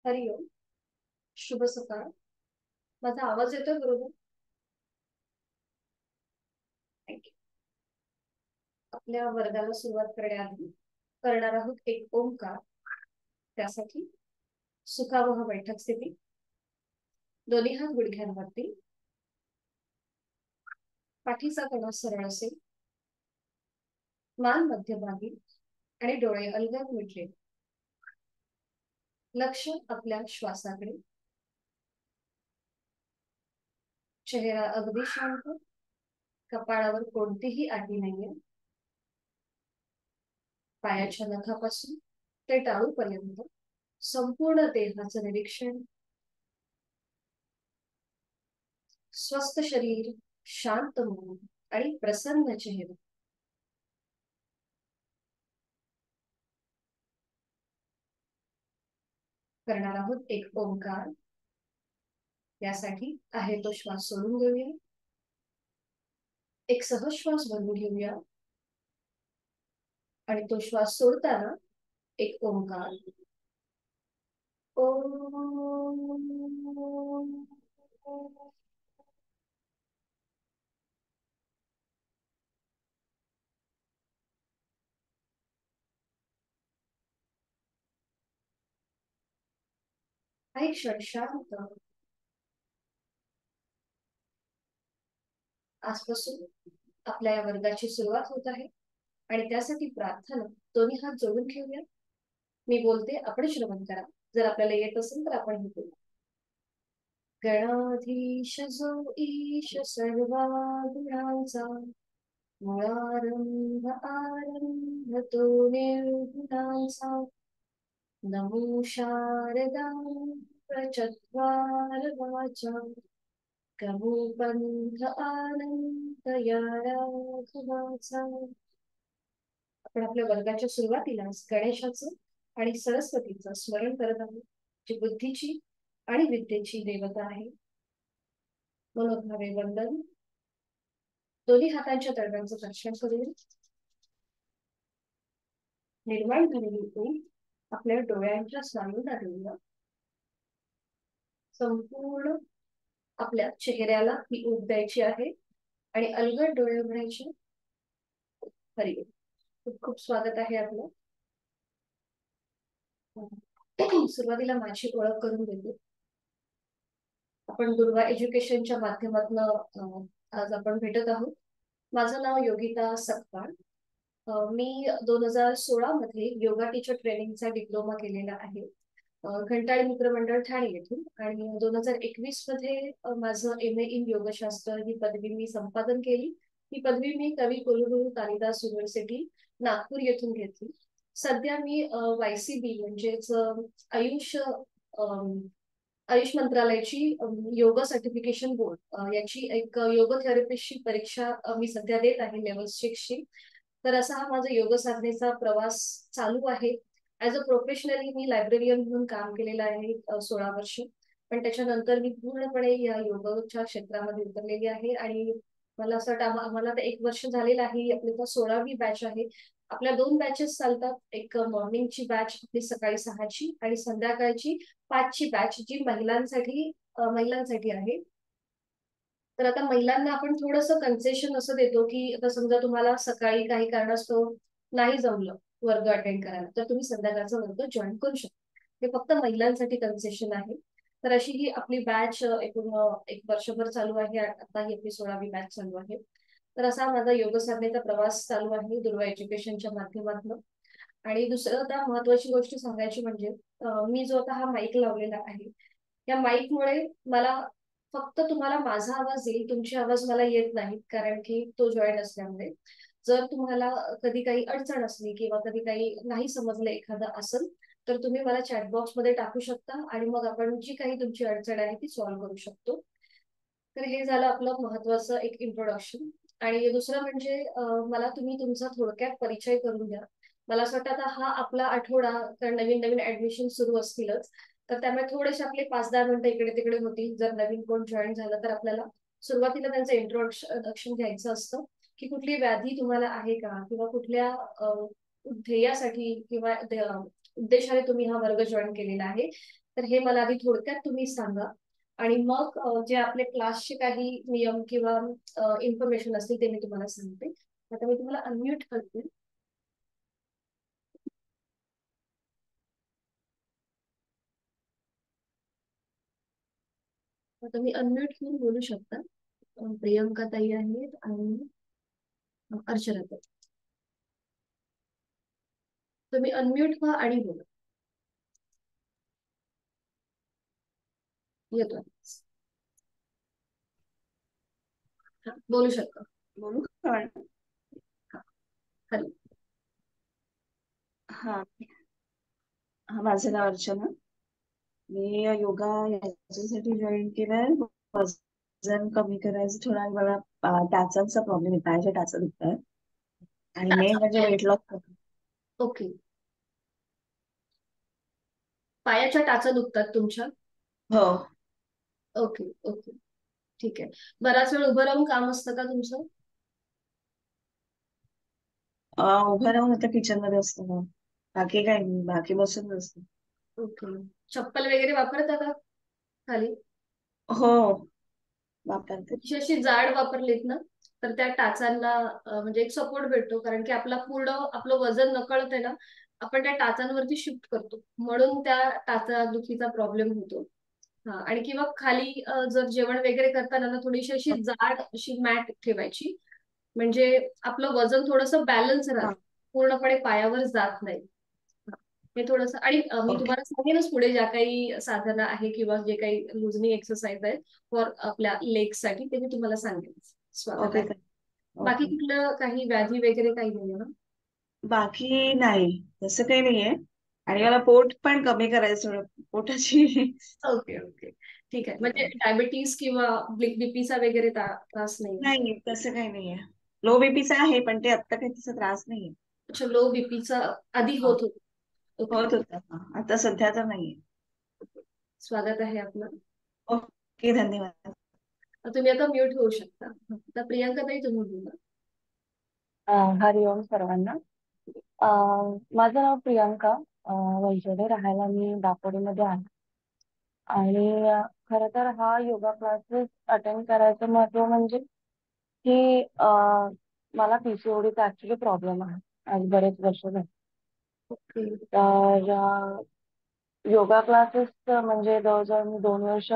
हरिओम. शुभ सकाळ. माझा आवाज येतोय बरोबर? थँक्यू. आपल्या वर्गाला सुरुवात करण्याआधी करणार आहोत एक ओंकार. त्यासाठी सुखावह बैठक स्थिती, दोन्ही हात गुडघ्यांवरती, पाठीचा कणा सरळ असेल, मान मध्यभागी आणि डोळे अलगद मिटले. लक्ष आपल्या श्वासाकडे. चेहरा अगदी शांत, कपाळावर कोणतीही आठी नाहीये. पायाच्या नखापासून ते टाळूपर्यंत संपूर्ण देहाचं निरीक्षण. स्वस्थ शरीर, शांत मन आणि प्रसन्न चेहरा. करणार आहोत एक ओंकार. यासाठी आहे तो श्वास सोडून घेऊया, एक सहज श्वास भरून घेऊया आणि तो श्वास सोडताना एक ओंकार. ओम. काही क्षण शांत. आजपासून आपल्या या वर्गाची सुरुवात होत आहे आणि त्यासाठी प्रार्थना. दोन्ही हात जोडून घेऊया. मी बोलते, आपण श्रवण करा. जर आपल्याला येत असेल तर आपण हे करू. गणाधीश जो ईश सर्वा गुणांचा, मुळारंभ आरंभ तो निर्गुणांचा. नमो शारदा प्रचत्वार वाचा, कमुपंथ आनंद या राघवाचा. आपण आपल्या वर्गाच्या सुरुवातीला गणेशाचं आणि सरस्वतीचं स्मरण करत आहोत, जी बुद्धीची आणि विद्येची देवता आहे. मनोभावे वंदन. दोन्ही हातांच्या तळव्यांचं दर्शन करून निर्माण झालेली ऊब आपल्या डोळ्यांच्या स्नायूंना देऊया. संपूर्ण आपल्या चेहऱ्याला ही ऊब द्यायची आहे आणि अलगद डोळे उघडायचे. हरिओम. खूप खूप स्वागत आहे आपलं. सुरुवातीला माझी ओळख करून देतो. आपण दुर्वा एज्युकेशनच्या माध्यमातून आज आपण भेटत आहोत. माझं नाव योगिता सकपाळ. मी 2016 मध्ये योगा टीचर ट्रेनिंगचा डिप्लोमा केलेला आहे घंटाळी मित्रमंडळ ठाणे येथून. आणि 2021 मध्ये माझं MA इन योगशास्त्र ही पदवी मी संपादन केली. ही पदवी मी कवी कुलगुरू कालिदास युनिव्हर्सिटी नागपूर येथून घेतली. सध्या मी YCB म्हणजेच आयुष आयुष मंत्रालयाची योग सर्टिफिकेशन बोर्ड याची एक योग थेरपिस्टची परीक्षा मी सध्या देत आहे, लेवल 6ची. तर असा हा माझा योग साधनेचा प्रवास चालू आहे. As a professionally me librarian म्हणून काम केलेलं आहे 16 वर्ष. पण त्याच्यानंतर मी पूर्णपणे या योगाच्या क्षेत्रामध्ये उतरलेली आहे आणि मला असं वाटतं आम्हाला आता 1 वर्ष झालेलं आहे. आपली आता 16वी बॅच आहे. आपल्या 2 बॅचेस चालतात. एक मॉर्निंगची बॅच आपली सकाळी 6ची आणि संध्याकाळची 5ची बॅच जी महिलांसाठी आहे. तर आता महिलांना आपण थोडंसं कन्सेशन असं देतो की आता समजा तुम्हाला सकाळी काही कारणास्तव नाही जमलं वर्ग अटेंड करायला, तर तुम्ही संध्याकाळचा वर्ग जॉईन करू शकता. हे फक्त महिलांसाठी कन्सेशन आहे. तर अशी ही आपली बॅच एकूण 1 वर्षभर चालू आहे. आता ही आपली 16वी बॅच चालू आहे. तर असा माझा योग साधनेचा प्रवास चालू आहे दुर्वा एज्युकेशनच्या माध्यमातून. आणि दुसरं आता महत्वाची गोष्ट सांगायची म्हणजे मी जो आता हा माईक लावलेला आहे, या माईकमुळे मला फक्त तुम्हाला माझा आवाज येईल, तुमची आवाज मला येत नाही, कारण की तो जॉईन असल्यामुळे. जर तुम्हाला कधी काही अडचण असली किंवा कधी काही नाही समजलं एखादं असेल, तर तुम्ही मला चॅटबॉक्स मध्ये टाकू शकता आणि मग आपण जी काही तुमची अडचण आहे ती सॉल्व्ह करू शकतो. तर हे झालं आपलं महत्वाचं एक इंट्रोडक्शन. आणि दुसरं म्हणजे मला तुम्ही तुमचा थोडक्यात परिचय करून द्या. मला असं वाटतं आता हा आपला आठवडा, कारण नवीन नवीन ऍडमिशन सुरू असतीलच, तर त्यामुळे थोडेसे आपले 5-10 मिनिटं इकडे तिकडे होतील. जर नवीन कोण जॉईन झालं तर आपल्याला सुरुवातीला त्यांचं इंट्रोडक्शन घ्यायचं असतं की कुठली व्याधी तुम्हाला आहे का, किंवा कुठल्या ध्येयासाठी किंवा उद्देशाने तुम्ही हा वर्ग जॉईन केलेला आहे. तर हे मला आधी थोडक्यात तुम्ही सांगा, आणि मग जे आपले क्लासचे काही नियम किंवा इन्फॉर्मेशन असतील ते मी तुम्हाला सांगते. आता मी तुम्हाला अनम्यूट करते. आता मी अनम्यूट होऊन बोलू शकता. प्रियंका ताई आहेत आणि अर्चना ताई. तुम्ही अनम्यूट व्हा आणि बोला. येतो. बोलू शकता. बोलू का? हॅलो. हा हा, माझं नाव अर्चना. मी योगा याच्यासाठी जॉईन केलंय. वजन कमी करायचं थोडा मला टाचांचा प्रॉब्लेम आहे, पायाच्या टाचा दुखतात आणि मेन म्हणजे वेट लॉस. ओके. पायाच्या टाचा दुखतात तुमच्या? हो. Okay okay. ठीक आहे. बराच वेळ उभं राहून काम असतं का तुमचं? उभं राहून आता किचन मध्ये असतो ना, बाकी काही नाही, बाकी बसून असतो. ओके. चप्पल वगैरे वापरता का खाली? हो, वापरते. अशी अशी जाड वापरलीत ना, तर त्या टाचांना म्हणजे एक सपोर्ट भेटतो, कारण की आपला पूर्ण आपलं वजन नकळत आहे ना, आपण त्या टाचांवरती शिफ्ट करतो, म्हणून त्या टाचा दुखीचा प्रॉब्लेम होतो. हा, आणि किंवा खाली जर जेवण वगैरे करताना ना थोडीशी अशी जाड अशी मॅट ठेवायची, म्हणजे आपलं वजन थोडंसं बॅलन्स राहत, हा. पूर्णपणे पायावर जात नाही. हे थोडंसं. आणि मी ओके. तुम्हाला सांगेनच पुढे ज्या काही साधना आहे किंवा जे काही लुजनिंग एक्सरसाइज आहेत फॉर आपल्या लेग्स साठी, ते मी तुम्हाला सांगेन. स्वागत ओके. आहे. बाकी ओके. कुठलं काही व्याधी वगैरे काही नाही ना? बाकी नाही, तसं काही नाहीये. आणि मला पोट पण कमी करायचं थोडं, पोटाची. Okay okay. ठीक आहे. म्हणजे डायबिटीज किंवा बीपीचा वगैरे त्रास नाही? नाही, तसं काही नाहीये. लो बीपीचा आहे, पण ते आता काही तसा त्रास नाहीये. अच्छा, लो बीपीचा आधी हा, होत होत? ओके. होत होता. आता सध्या तर नाहीये. स्वागत आहे आपलं. ओके, धन्यवाद. तुम्ही आता म्यूट होऊ शकता. आता प्रियांका ताई तुम्ही बोला. हरिओम सर्वांना. माझं नाव प्रियांका वैजडे. राहायला मी दापोलीमध्ये आहे. आणि खरं तर हा योगा क्लासेस अटेंड करायचं महत्व म्हणजे की मला पीसीओडीचा ऍक्च्युली प्रॉब्लेम आहे आज बरेच वर्ष झाले. ओके. तर योगा क्लासेस म्हणजे जवळजवळ मी 2 वर्ष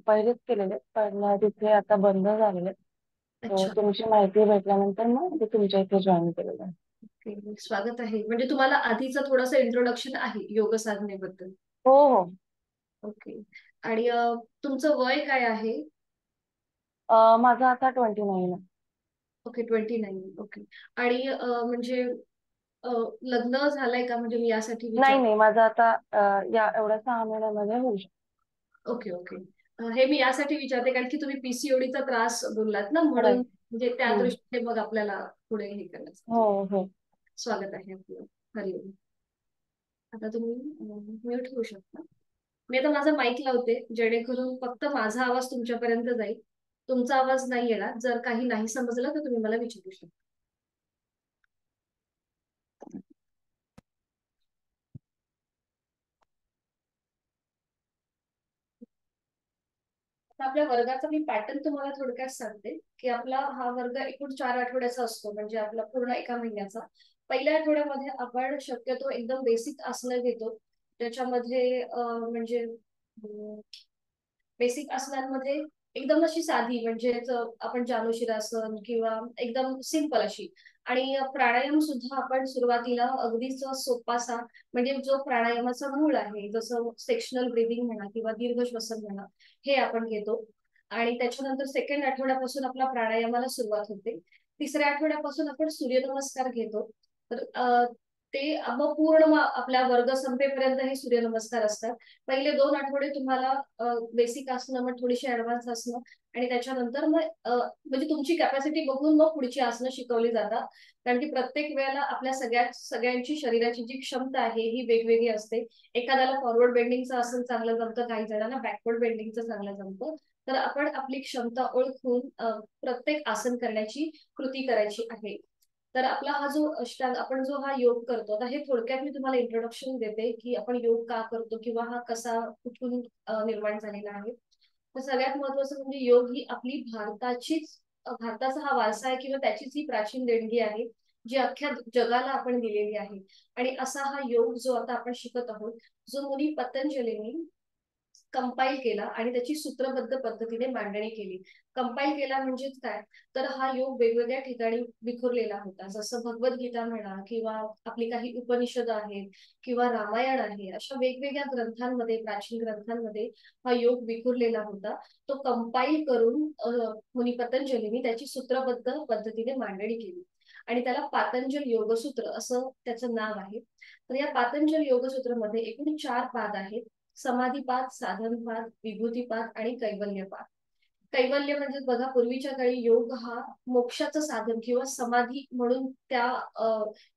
पहिलेच केलेले, पण तिथे आता बंद झालेले. So, अच्छा. तुमची माहिती भेटल्यानंतर मग ते तुमच्या इथे जॉईन केलेलं आहे. ओके. स्वागत आहे. म्हणजे तुम्हाला आधीचं थोडंसं इंट्रोडक्शन आहे योग साधनेबद्दल? हो हो. ओके. आणि तुमचं वय काय आहे? माझं आता 29 आहे. ओके, 29. ओके. आणि म्हणजे अ, लग्न झालंय का? म्हणजे मी यासाठी नाही विचार. नाही, माझं आता या एवढ्या 6 महिन्यामध्ये होऊ शकतं. Okay okay. हे मी यासाठी विचारते कारण की तुम्ही पीसीओडीचा त्रास बोललात ना, म्हणून राईट. म्हणजे त्या दृष्टीने मग आपल्याला पुढे हे हो करायचं. हो. स्वागत आहे आपलं. हरिओम. आता तुम्ही म्यूट होऊ शकता. मी आता माझा माईक लावते, जेणेकरून फक्त माझा आवाज तुमच्यापर्यंत जाईल, तुमचा आवाज नाही येणार. जर काही नाही समजलं तर तुम्ही मला विचारू शकता. आता आपल्या वर्गाचा मी पॅटर्न तुम्हाला थोडक्यात सांगते, की आपला हा वर्ग एकूण 4 आठवड्याचा असतो, म्हणजे आपला पूर्ण एका महिन्याचा. पहिल्या आठवड्यामध्ये आपण शक्यतो एकदम बेसिक आसनं घेतो, त्याच्यामध्ये म्हणजे बेसिक आसनांमध्ये एकदम अशी साधी, म्हणजे आपण जानुशिरासन किंवा एकदम सिंपल अशी. आणि प्राणायाम सुद्धा आपण सुरुवातीला अगदीच सोपासा, म्हणजे जो प्राणायामाचा मूळ आहे, जसं सेक्शनल ब्रिदिंग म्हणा किंवा दीर्घ श्वसन म्हणा, हे आपण घेतो. आणि त्याच्यानंतर सेकंड आठवड्यापासून आपला प्राणायामाला सुरुवात होते. तिसऱ्या आठवड्यापासून आपण सूर्यनमस्कार घेतो. तर ते मग पूर्ण आपल्या वर्ग संपेपर्यंत हे सूर्यनमस्कार असतात. पहिले 2 आठवडे तुम्हाला बेसिक असणं, मग थोडीशी ऍडव्हान्स असणं, आणि त्याच्यानंतर मग म्हणजे तुमची कॅपॅसिटी बघून मग पुढची आसनं शिकवली जातात. कारण की प्रत्येक वेळेला आपल्या सगळ्यांची शरीराची जी क्षमता आहे ही वेगवेगळी असते. एखाद्याला फॉरवर्ड बेंडिंगचं आसन चांगलं जमतं, काही जणांना बॅकवर्ड बेंडिंगचं चांगलं जमतं. तर आपण आपली क्षमता ओळखून प्रत्येक आसन करण्याची कृती करायची आहे. तर आपला हा जो अष्टांग आपण जो हा योग करतो, आता हे थोडक्यात मी तुम्हाला इंट्रोडक्शन देते की आपण योग का करतो किंवा हा कसा कुठून निर्माण झालेला आहे. तर सगळ्यात महत्वाचं म्हणजे योग ही आपली भारताचा हा वारसा आहे किंवा त्याचीच ही प्राचीन देणगी आहे जी अख्ख्या जगाला आपण दिलेली आहे. आणि असा हा योग जो आता आपण शिकत आहोत, जो मुनी पतंजलींनी कंपाईल केला आणि त्याची सूत्रबद्ध पद्धतीने मांडणी केली. कंपाईल केला म्हणजेच काय, तर हा योग वेगवेगळ्या ठिकाणी विखुरलेला होता. जसं भगवद्गीता म्हणा किंवा आपली काही उपनिषद आहेत किंवा रामायण आहे, अशा वेगवेगळ्या ग्रंथांमध्ये, प्राचीन ग्रंथांमध्ये हा योग विखुरलेला होता. तो कंपाईल करून मुनी पतंजलींनी त्याची सूत्रबद्ध पद्धतीने मांडणी केली आणि त्याला पातंजल योगसूत्र असं त्याचं नाव आहे. तर या पातंजल योगसूत्रमध्ये एकूण 4 पाद आहेत. समाधीपाद, साधनपाद, विभूतीपाद आणि कैवल्यपाद. कैवल्य म्हणजे बघा, पूर्वीच्या काळी योग हा मोक्षाचं साधन किंवा समाधी म्हणून त्या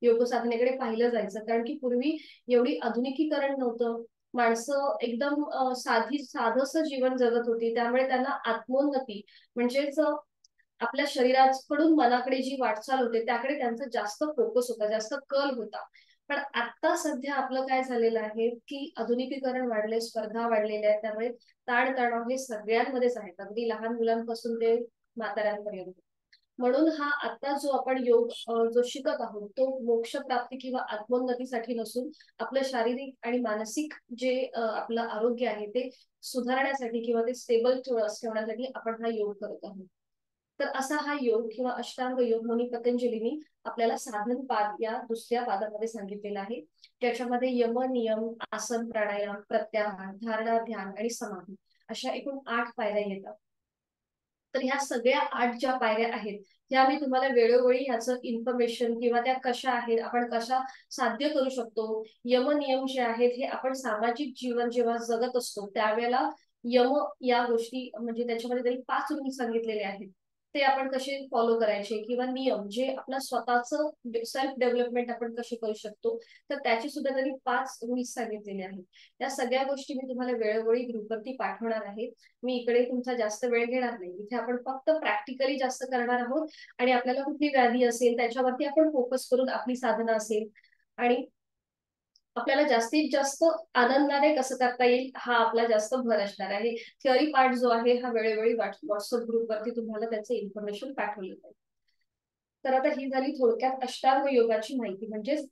योग साधनेकडे पाहिलं जायचं, कारण की पूर्वी एवढी आधुनिकीकरण नव्हतं. माणसं एकदम साधंसं जीवन जगत होती, त्यामुळे त्यांना आत्मोन्नती म्हणजेच आपल्या शरीराकडून मनाकडे जी वाटचाल होते त्याकडे त्यांचा जास्त फोकस होता, जास्त कल होता. पण आता सध्या आपलं काय झालेलं आहे की आधुनिकीकरण वाढले, स्पर्धा वाढलेल्या आहेत, त्यामुळे ताणतणाव हे सगळ्यांमध्येच आहेत, अगदी लहान मुलांपासून ते म्हाताऱ्यांपर्यंत. म्हणून हा आता जो आपण योग जो शिकत आहोत, तो मोक्ष प्राप्ती किंवा आत्मोन्नतीसाठी नसून आपलं शारीरिक आणि मानसिक जे आपलं आरोग्य आहे ते सुधारण्यासाठी किंवा ते स्टेबल ठेवण्यासाठी आपण हा योग करत आहोत. तर असा हा योग किंवा अष्टांग योग मुनी पतंजलींनी आपल्याला साधन पाद या दुसऱ्या पादामध्ये सांगितलेला आहे, ज्याच्यामध्ये यम, नियम, आसन, प्राणायाम, प्रत्याहार, धारणा, ध्यान आणि समाधी अशा एकूण 8 पायऱ्या येतात. तर ह्या सगळ्या 8 ज्या पायऱ्या आहेत, ह्या मी तुम्हाला वेळोवेळी ह्याचं इन्फॉर्मेशन किंवा त्या कशा आहेत, आपण कशा साध्य करू शकतो. यम नियम जे आहेत हे आपण सामाजिक जीवन जेव्हा जगत असतो त्यावेळेला यम या गोष्टी म्हणजे त्याच्यामध्ये तरी 5 रूल सांगितलेले आहेत, ते आपण कसे फॉलो करायचे किंवा नियम जे आपलं स्वतःचं सेल्फ डेव्हलपमेंट आपण कशी करू शकतो, तर त्याची सुद्धा तरी 5 रूल्स सांगितलेले आहेत. या सगळ्या गोष्टी मी तुम्हाला वेळोवेळी ग्रुपवरती पाठवणार आहे. मी इकडे तुमचा जास्त वेळ घेणार नाही. इथे आपण फक्त प्रॅक्टिकली जास्त करणार आहोत आणि आपल्याला कुठली व्याधी असेल त्याच्यावरती आपण फोकस करून आपली साधना असेल आणि आपल्याला जास्तीत जास्त आनंदाने कसं करता येईल हा आपला जास्त भर असणार आहे. थिअरी पार्ट जो आहे हा वेळोवेळी व्हॉट्सअप ग्रुपवरती तुम्हाला त्याचे इन्फॉर्मेशन पाठवले जाईल. तर आता ही झाली थोडक्यात अष्टांग योगाची माहिती. म्हणजेच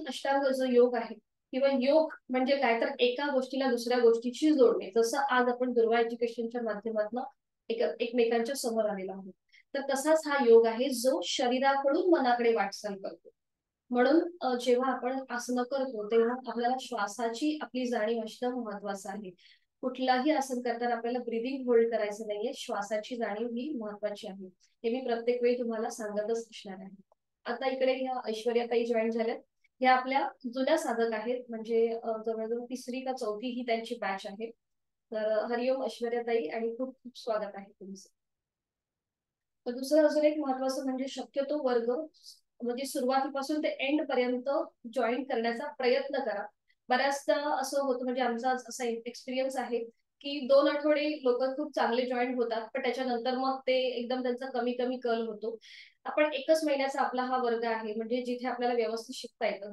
अष्टांग जो योग आहे किंवा योग म्हणजे काय, तर एका गोष्टीला दुसऱ्या गोष्टीशी जोडणे. जसं आज आपण दुर्वा एज्युकेशनच्या माध्यमातून एकमेकांच्या समोर आलेलो आहोत, तर तसाच हा योग आहे जो शरीराकडून मनाकडे वाटचाल करतो. म्हणून जेव्हा आपण आसनं करतो तेव्हा आपल्याला श्वासाची आपली जाणीव असणं महत्वाचं आहे. कुठलाही आसन करताना आपल्याला ब्रिदिंग होल्ड करायचं नाहीये, श्वासाची जाणीव ही महत्वाची आहे. हे मी प्रत्येक वेळी तुम्हाला सांगतच असणार आहे. आता इकडे ह्या ऐश्वर्याताई जॉईन झाल्यात. ह्या आपल्या जुन्या साधक आहेत, म्हणजे जवळजवळ 3री का 4थी ही त्यांची बॅच आहे. तर हरिओम ऐश्वर्याताई आणि खूप खूप स्वागत आहे तुमचं. तर दुसरं अजून एक महत्वाचं म्हणजे शक्यतो वर्ग म्हणजे सुरुवातीपासून ते एंड पर्यंत जॉईन करण्याचा प्रयत्न करा. बऱ्याचदा असं होतं, म्हणजे आमचा असा एक्सपिरियन्स आहे की 2 आठवडे लोक खूप चांगले जॉईन होतात, पण त्याच्यानंतर मग ते एकदम त्यांचा कमी कमी कल होतो. आपण 1च महिन्याचा आपला हा वर्ग आहे, म्हणजे जिथे आपल्याला व्यवस्थित शिकता येतं.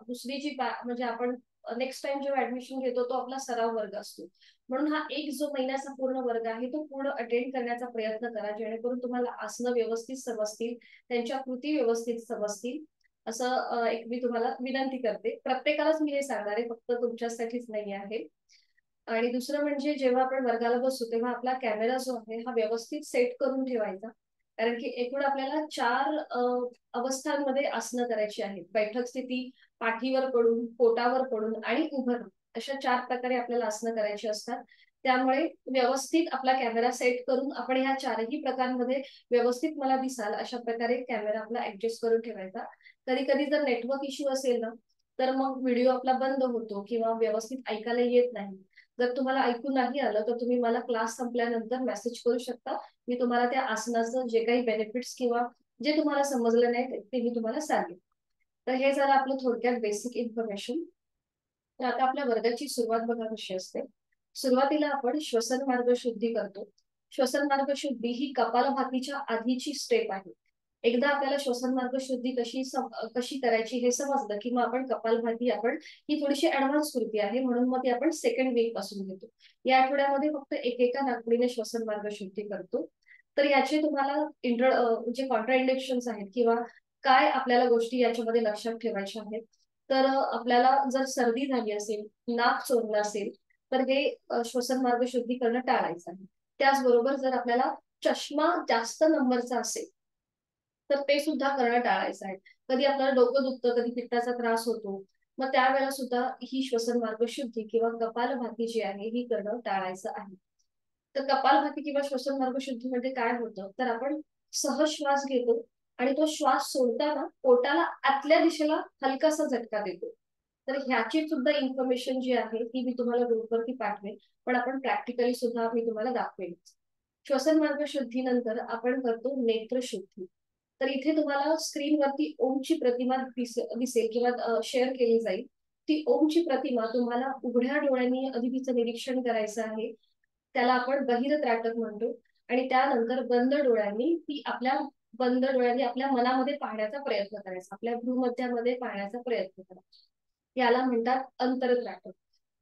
दुसरी जी म्हणजे आपण नेक्स्ट टाइम जेव्हा ऍडमिशन घेतो तो आपला सराव वर्ग असतो. म्हणून हा एक जो महिन्याचा पूर्ण वर्ग आहे तो पूर्ण अटेंड करण्याचा प्रयत्न करा, जेणेकरून तुम्हाला आसनं व्यवस्थित समजतील, त्यांच्या कृती व्यवस्थित समजतील. असं एक मी तुम्हाला विनंती करते. प्रत्येकालाच मी हे सांगणार आहे, फक्त तुमच्यासाठीच नाही आहे. आणि दुसरं म्हणजे जेव्हा आपण वर्गाला बसू तेव्हा आपला कॅमेरा जो आहे हा व्यवस्थित सेट करून ठेवायचा, कारण की एकूण आपल्याला 4 अवस्थांमध्ये आसनं करायची आहेत. बैठक स्थिती, पाठीवर पडून, पोटावर पडून आणि उभं राहून अशा 4 प्रकारे आपल्याला आसनं करायची असतात. त्यामुळे व्यवस्थित आपला कॅमेरा सेट करून आपण ह्या 4ही प्रकारांमध्ये व्यवस्थित मला दिसाल अशा प्रकारे कॅमेरा आपला ऍडजस्ट करून ठेवायचा. कधी कधी जर नेटवर्क इश्यू असेल ना, तर मग व्हिडिओ आपला बंद होतो किंवा व्यवस्थित ऐकायला येत नाही. जर तुम्हाला ऐकू नाही आलं तर तुम्ही मला क्लास संपल्यानंतर मेसेज करू शकता. मी तुम्हाला त्या आसनाचं जे काही बेनिफिट्स किंवा जे तुम्हाला समजलं नाही ते मी तुम्हाला सांगेन. तर हे झालं आपलं थोडक्यात बेसिक इन्फॉर्मेशन. तर आता आपल्या वर्गाची सुरुवात बघा कशी असते. सुरुवातीला आपण श्वसन मार्ग शुद्धी करतो. श्वसन मार्ग शुद्धी ही कपालभातीच्या आधीची स्टेप आहे. एकदा आपल्याला श्वसन मार्ग शुद्धी कशी करायची हे समजलं की मग आपण कपालभाती ही थोडीशी ऍडव्हान्स कृती आहे, म्हणून मग ती आपण सेकंड वीक पासून घेतो. या आठवड्यामध्ये फक्त एकेका नागपुडीने श्वसन मार्ग शुद्धी करतो. तर याचे तुम्हाला जे कॉन्ट्राइंडिकेशन्स आहेत किंवा काय आपल्याला गोष्टी याच्यामध्ये लक्षात ठेवायच्या आहेत. तर आपल्याला जर सर्दी झाली असेल, नाक चोरलं असेल, तर हे श्वसन मार्ग शुद्धी करणं टाळायचं आहे. त्याचबरोबर जर आपल्याला चष्मा जास्त नंबरचा असेल तर ते सुद्धा करणं टाळायचं आहे. कधी आपल्याला डोकं दुखतं, कधी पित्ताचा त्रास होतो, मग त्यावेळेला सुद्धा ही श्वसन मार्ग शुद्धी किंवा कपालभाती जी आहे ही करणं टाळायचं आहे. तर कपालभाती किंवा श्वसन मार्ग शुद्धीमध्ये काय होतं, तर आपण सहज श्वास घेतो आणि तो श्वास सोडताना पोटाला आतल्या दिशेला हलकासा झटका देतो. तर ह्याची सुद्धा इन्फॉर्मेशन जी आहे ती मी तुम्हाला ग्रुपवरती पाठवेन, पण आपण प्रॅक्टिकली सुद्धा मी तुम्हाला दाखवेन. श्वसन मार्ग शुद्धीनंतर आपण करतो नेत्रशुद्धी. तर इथे तुम्हाला स्क्रीनवरती ओमची प्रतिमा दिसेल किंवा शेअर केली जाईल. ती ओमची प्रतिमा तुम्हाला उघड्या डोळ्यांनी आधी तिचं निरीक्षण करायचं आहे. त्याला आपण बहिर त्राटक म्हणतो. आणि त्यानंतर बंद डोळ्यांनी आपल्या मनामध्ये पाहण्याचा प्रयत्न करायचा, आपल्या भ्रूमध्यामध्ये पाहण्याचा प्रयत्न करायचा. याला म्हणतात अंतरत्राटक.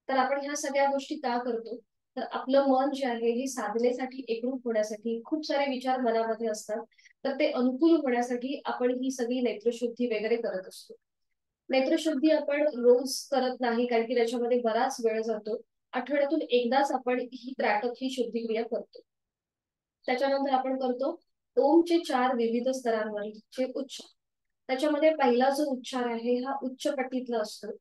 तर आपण ह्या सगळ्या गोष्टी का करतो, तर आपलं मन जे आहे हे साधनेसाठी एकरूप होण्यासाठी खूप सारे विचार मनामध्ये असतात, तर ते अनुकूल होण्यासाठी आपण ही सगळी नेत्रशुद्धी वगैरे करत असतो. नेत्रशुद्धी आपण रोज करत नाही, कारण की त्याच्यामध्ये बराच वेळ जातो. आठवड्यातून एकदाच आपण ही शुद्धी क्रिया करतो. त्याच्यानंतर आपण करतो ओमचे 4 विविध स्तरांवरचे उच्चार. त्याच्यामध्ये पहिला जो उच्चार आहे हा उच्च पट्टीतला असतो,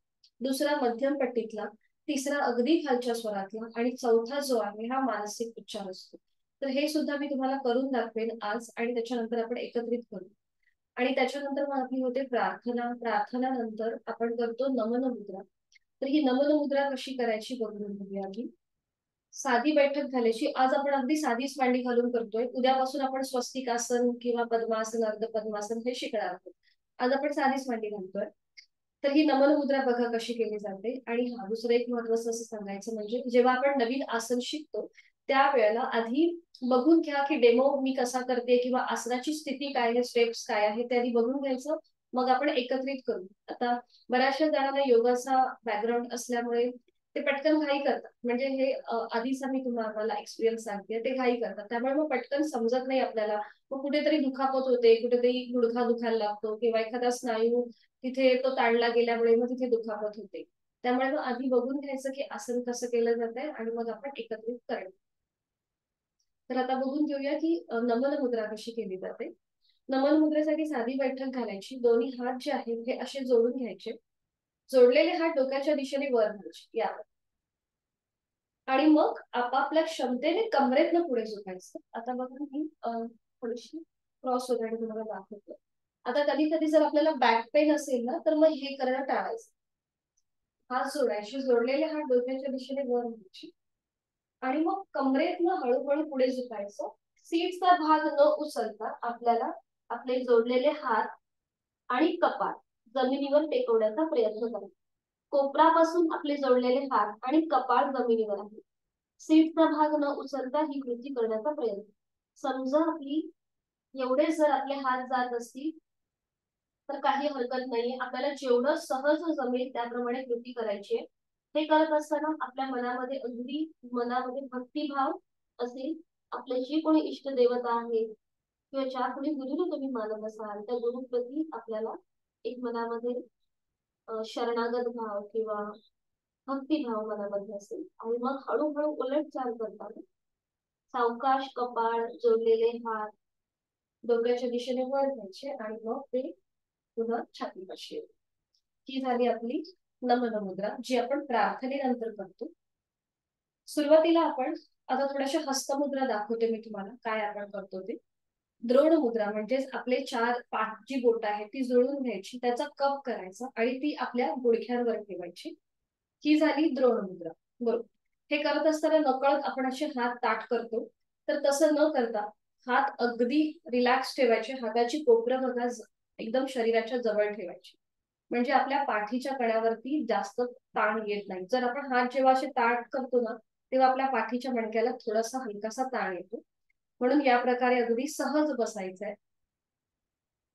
दुसरा मध्यम पट्टीतला, तिसरा अगदी खालच्या स्वरातला आणि चौथा जो आहे हा मानसिक उच्चार असतो. तर हे सुद्धा मी तुम्हाला करून दाखवेन आज आणि त्याच्यानंतर आपण एकत्रित करू. आणि त्याच्यानंतर मग आपली होते प्रार्थनानंतर आपण करतो नमन मुद्रा. तर ही नमन मुद्रा कशी करायची बघून घेऊया आधी. साधी बैठक घालायची. आज आपण अगदी साधीच मांडी घालून करतोय. उद्यापासून आपण स्वस्तिकासन किंवा पद्मासन, अर्ध पद्मासन हे शिकणार आहोत. आज आपण साधीच मांडी घालतोय. तर ही नमन मुद्रा बघा कशी केली जाते. आणि हा दुसरं एक महत्वाचं असं सांगायचं म्हणजे जेव्हा आपण नवीन आसन शिकतो त्यावेळेला आधी बघून घ्या की डेमो मी कसा करते किंवा आसनाची स्थिती काय आहे, स्टेप्स काय आहे ते आधी बघून घ्यायचं, मग आपण एकत्रित करू. आता बऱ्याचशा जणांना योगाचा बॅकग्राऊंड असल्यामुळे ते पटकन घाई करतात. म्हणजे हे आधीच मी तुम्हाला एक्सपिरियन्स सांगते, ते घाई करतात. त्यामुळे मग पटकन समजत नाही आपल्याला. मग कुठेतरी दुखापत होते, कुठेतरी गुडघा दुखायला लागतो किंवा एखादा स्नायू तिथे तो ताणला गेल्यामुळे मग तिथे दुखापत होते. त्यामुळे मग आधी बघून घ्यायचं की आसन कसं केलं जात आहे आणि मग आपण एकत्रित करायचं. तर आता बघून घेऊया की नमन मुद्रा कशी केली जाते. नमन मुद्रेसाठी साधी बैठक घालायची. दोन्ही हात जे आहेत हे असे जोडून घ्यायचे. जोडलेले हात डोक्याच्या दिशेने वर घ्यायचे यावर. आणि मग आपापल्या क्षमतेने कमरेतनं पुढे झुकायचं. आता बघा मी थोडीशी क्रॉस वगैरे तुम्हाला दाखवतो. आता कधी कधी जर आपल्याला बॅक पेन असेल ना तर मग हे करणं टाळायचं. हात जोडायचे, जोडलेले हात डोक्याच्या दिशेने वर घ्यायचे आणि मग कमरेतनं हळूहळू पुढे झुकायचं. सीटचा भाग न उचलता आपल्याला आपले जोडलेले हात आणि कपाळ जमिनीवर टेकवण्याचा प्रयत्न करायचा. कोपरापासून आपले जोडलेले हात आणि कपाळ जमिनीवर आहे. सीटचा भाग न उचलता ही कृती करण्याचा प्रयत्न. समजा एवढे जर आपले हात जात असतील तर काही हरकत नाही. आपल्याला जेवढं सहज जमेल त्याप्रमाणे कृती करायची आहे. हे करत असताना आपल्या मनामध्ये भक्तिभाव असेल. आपले जी कोणी इष्ट देवता आहे किंवा ज्या कोणी गुरुला तुम्ही मानत असाल त्या गुरुप्रती आपल्याला एक मनामध्ये शरणागत भाव किंवा भक्तिभाव मनामध्ये असेल. आणि मग हळूहळू उलट चाल करताना सावकाश कपाळ, जोडलेले हात डोक्याच्या दिशेने वर घ्यायचे आणि मग ते पुन्हा छातीपाशी येते. ही झाली आपली नमन मुद्रा, जी आपण प्रार्थनेनंतर करतो. सुरुवातीला आपण आता थोड्याशा हस्तमुद्रा दाखवते मी तुम्हाला काय आपण करतो ते. द्रोण मुद्रा म्हणजेच आपले 4 पाठ जी बोट आहेत ती जोडून घ्यायची, त्याचा कप करायचा आणि ती आपल्या गुडघ्यांवर ठेवायची. ही झाली द्रोण मुद्रा. बरोबर. हे करत असताना नकळत आपण असे हात ताठ करतो, तर तसं न करता हात अगदी रिलॅक्स ठेवायचे. हाताची कोपरं बघा एकदम शरीराच्या जवळ ठेवायची, म्हणजे आपल्या पाठीच्या कण्यावरती जास्त ताण येत नाही. जर आपण हात जेव्हा असे ताठ करतो ना तेव्हा आपल्या पाठीच्या मणक्याला थोडासा हलकासा ताण येतो. म्हणून या प्रकारे अगदी सहज बसायचंय.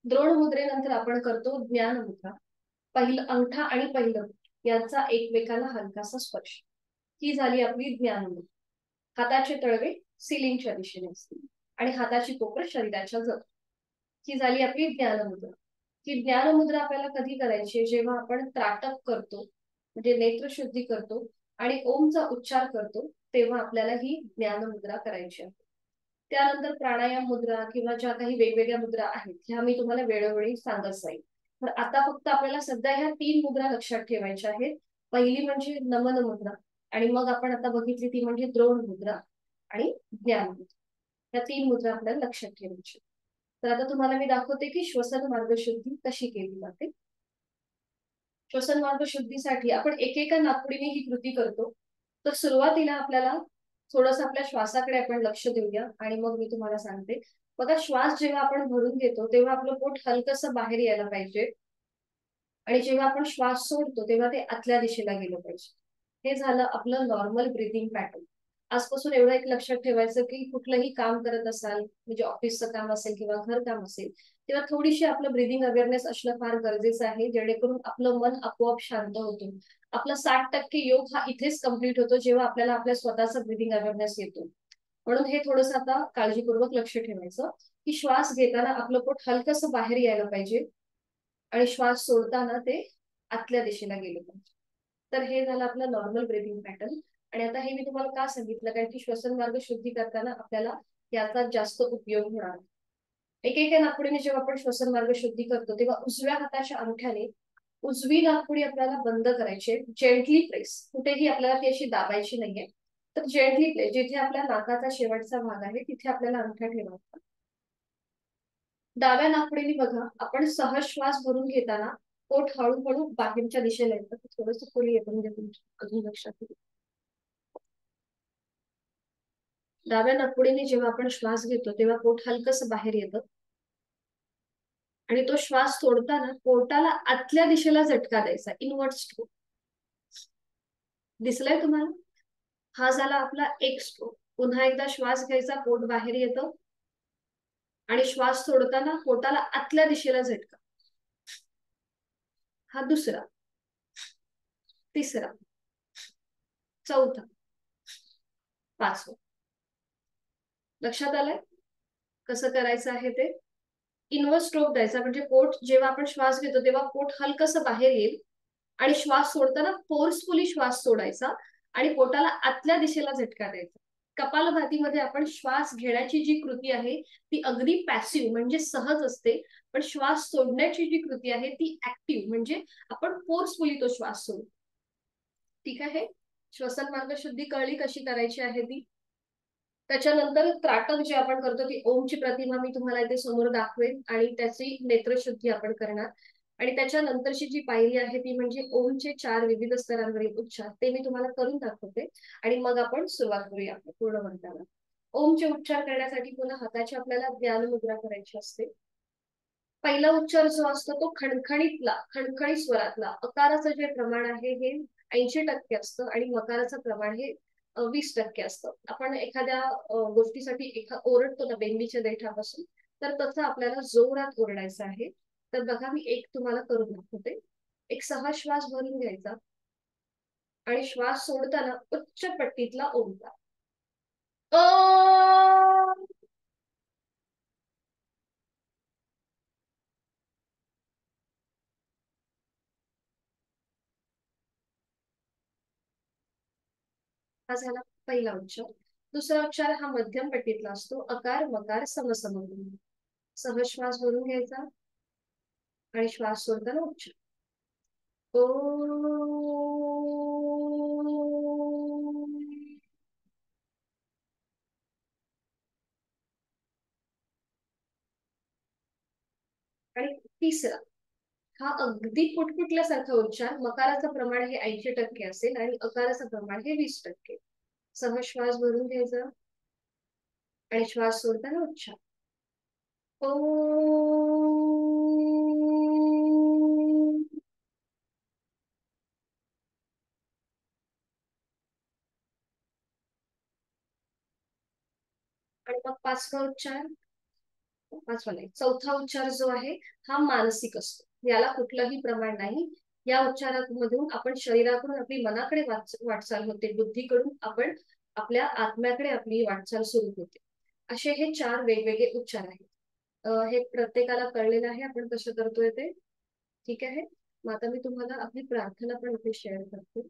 द्रोण मुद्रेनंतर आपण करतो ज्ञान मुद्रा. पहिलं अंगठा आणि पहिलं बोट यांचा एकमेकाला हलकासा स्पर्श, ही झाली आपली ज्ञान मुद्रा. हाताचे तळवे सिलिंगच्या दिशेने असतील आणि हाताची कोपर शरीराच्या जवळ, ही झाली आपली ज्ञान मुद्रा. ही ज्ञान मुद्रा आपल्याला कधी करायची, जेव्हा आपण त्राटक करतो म्हणजे नेत्रशुद्धी करतो आणि ओमचा उच्चार करतो, तेव्हा आपल्याला ही ज्ञान मुद्रा करायची आहे. त्यानंतर प्राणायाम मुद्रा किंवा ज्या काही वेगवेगळ्या मुद्रा आहेत ह्या मी तुम्हाला वेळोवेळी सांगत जाईल. तर आता फक्त आपल्याला सध्या ह्या 3 मुद्रा लक्षात ठेवायच्या आहेत. पहिली म्हणजे नमन मुद्रा, आणि मग आपण आता बघितली ती म्हणजे द्रोण मुद्रा आणि ज्ञान मुद्रा. या 3 मुद्रा आपल्याला लक्षात ठेवायच्या. तर आता तुम्हाला मी दाखवते की श्वसन मार्ग शुद्धी कशी केली जाते. श्वसन मार्ग शुद्धीसाठी आपण एकेका नाकपुडीने ही कृती करतो. तर सुरुवातीला आपल्याला थोडस आपल्या श्वासाकडे आपण लक्ष देऊया आणि मग मी तुम्हाला सांगते. बघा, श्वास जेव्हा आपण भरून घेतो तेव्हा आपलं पोट हलकसं बाहेर यायला पाहिजे, आणि जेव्हा आपण श्वास सोडतो तेव्हा ते आतल्या दिशेला गेलं पाहिजे. हे झालं आपलं नॉर्मल ब्रिदिंग पॅटर्न. आजपासून एवढं एक लक्षात ठेवायचं की कुठलंही काम करत असाल, म्हणजे ऑफिसचं काम असेल किंवा घर काम असेल, तेव्हा थोडीशी आपलं ब्रिदिंग अवेअरनेस असणं फार गरजेचं आहे, जेणेकरून आपलं मन आपोआप शांत होतं. आपला 60% योग हा इथेच कम्प्लीट होतो जेव्हा आपल्याला आपल्या स्वतःचा ब्रिदिंग अवेअरनेस येतो. म्हणून हे थोडंसं आता काळजीपूर्वक लक्ष ठेवायचं की श्वास घेताना आपलं पोट हलकसं बाहेर यायला पाहिजे आणि श्वास सोडताना ते आतल्या दिशेला गेलं पाहिजे. तर हे झालं आपलं नॉर्मल ब्रिदिंग पॅटर्न. आणि आता हे मी तुम्हाला का सांगितलं, कारण की श्वसन मार्ग शुद्धी करताना आपल्याला याचा जास्त उपयोग होणार. एकेका नाकपुडीने जेव्हा आपण श्वसन मार्ग शुद्धी करतो तेव्हा उजव्या हाताच्या अंगठ्याने उजवी नाकपुडी आपल्याला बंद करायची, जेंटली प्रेस, कुठेही आपल्याला ती अशी दाबायची नाहीये. तर जेंटली प्रेस, जिथे आपल्या नाकाचा शेवटचा भाग आहे तिथे आपल्याला अंगठा ठेवायचा. डाव्या नाकपुडीने बघा, आपण सहज श्वास भरून घेताना पोट हळूहळू बाहेरच्या दिशेला येतं. थोडंसं खोली येतं म्हणजे तुमच्या अजून लक्षात येईल. डाव्या नाकपुडीने जेव्हा आपण श्वास घेतो तेव्हा पोट हलकसं बाहेर येतं, आणि तो श्वास सोडताना पोटाला आतल्या दिशेला झटका द्यायचा, इनवर्ड स्ट्रोक. दिसलंय तुम्हाला? हा झाला आपला एक स्ट्रोक. पुन्हा एकदा श्वास घ्यायचा, पोट बाहेर येतं आणि श्वास सोडताना पोटाला आतल्या दिशेला झटका. हा दुसरा, तिसरा, चौथा, पाचवा. लक्षात आलंय कसं करायचं आहे ते? इनवर्ड स्ट्रोक द्यायचा, म्हणजे पोट जेव्हा आपण श्वास घेतो तेव्हा पोट हलकसं बाहेर येईल आणि श्वास सोडताना फोर्सफुली श्वास सोडायचा आणि पोटाला आतल्या दिशेला झटका द्यायचा. कपालभातीमध्ये आपण श्वास घेण्याची जी कृती आहे ती अगदी पॅसिव्ह म्हणजे सहज असते, पण श्वास सोडण्याची जी कृती आहे ती ऍक्टिव्ह म्हणजे आपण फोर्सफुली तो श्वास सोडतो. ठीक आहे? श्वसन मार्ग शुद्धी कळली कशी करायची आहे ती. त्याच्यानंतर त्राटक जे आपण करतो ती ओमची प्रतिमा मी तुम्हाला इथे समोर दाखवेन आणि त्याची नेत्रशुद्धी आपण करणार. आणि त्याच्यानंतरची जी पायरी आहे ती म्हणजे ओमचे 4 विविध स्तरांवरील उच्चार, ते मी तुम्हाला करून दाखवते आणि मग आपण सुरुवात करूया पूर्ण म्हणताना. ओमचे उच्चार करण्यासाठी पुन्हा हाताची आपल्याला ज्ञान मुद्रा करायची असते. पहिला उच्चार जो असतो तो खणखणीत स्वरातला. अकाराचं जे प्रमाण आहे हे 80% असतं आणि मकाराचं प्रमाण हे 20% असतं. आपण एखाद्या गोष्टीसाठी ओरडतो ना बेंबीच्या देठापासून, तर तसं आपल्याला जोरात ओरडायचं आहे. तर बघा, मी एक तुम्हाला करून दाखवते. एक सहज श्वास भरून घ्यायचा आणि श्वास सोडताना उच्च पट्टीतला ओमकार. हा झाला पहिला उच्चार. दुसरा उच्चार हा मध्यम पट्टीतला असतो. अकार मकार समसम. सहज श्वास भरून घ्यायचा आणि श्वास सोडताना उच्चार. ओ. आणि तिसरा हा अगदी पुटपुटल्यासारखा उच्चार. मकाराचं प्रमाण हे 80% असेल आणि अकाराचं प्रमाण हे 20%. सहज श्वास भरून घ्यायचा आणि श्वास सोडताना उच्चार. ओ. आणि मग पाचवा उच्चार. पाचवा नाही, चौथा उच्चार जो आहे हा मानसिक असतो. याला कुठलंही प्रमाण नाही. या उच्चारामधून आपण शरीराकडून आपली मनाकडे वाटचाल होते, बुद्धीकडून आपण आपल्या आत्म्याकडे आपली वाटचाल सुरू होते. असे हे 4 वेगवेगळे उच्चार आहेत. हे प्रत्येकाला कळलेलं आहे आपण कसं करतोय ते. ठीक आहे. मग आता मी तुम्हाला आपली प्रार्थना पण इथे शेअर करते.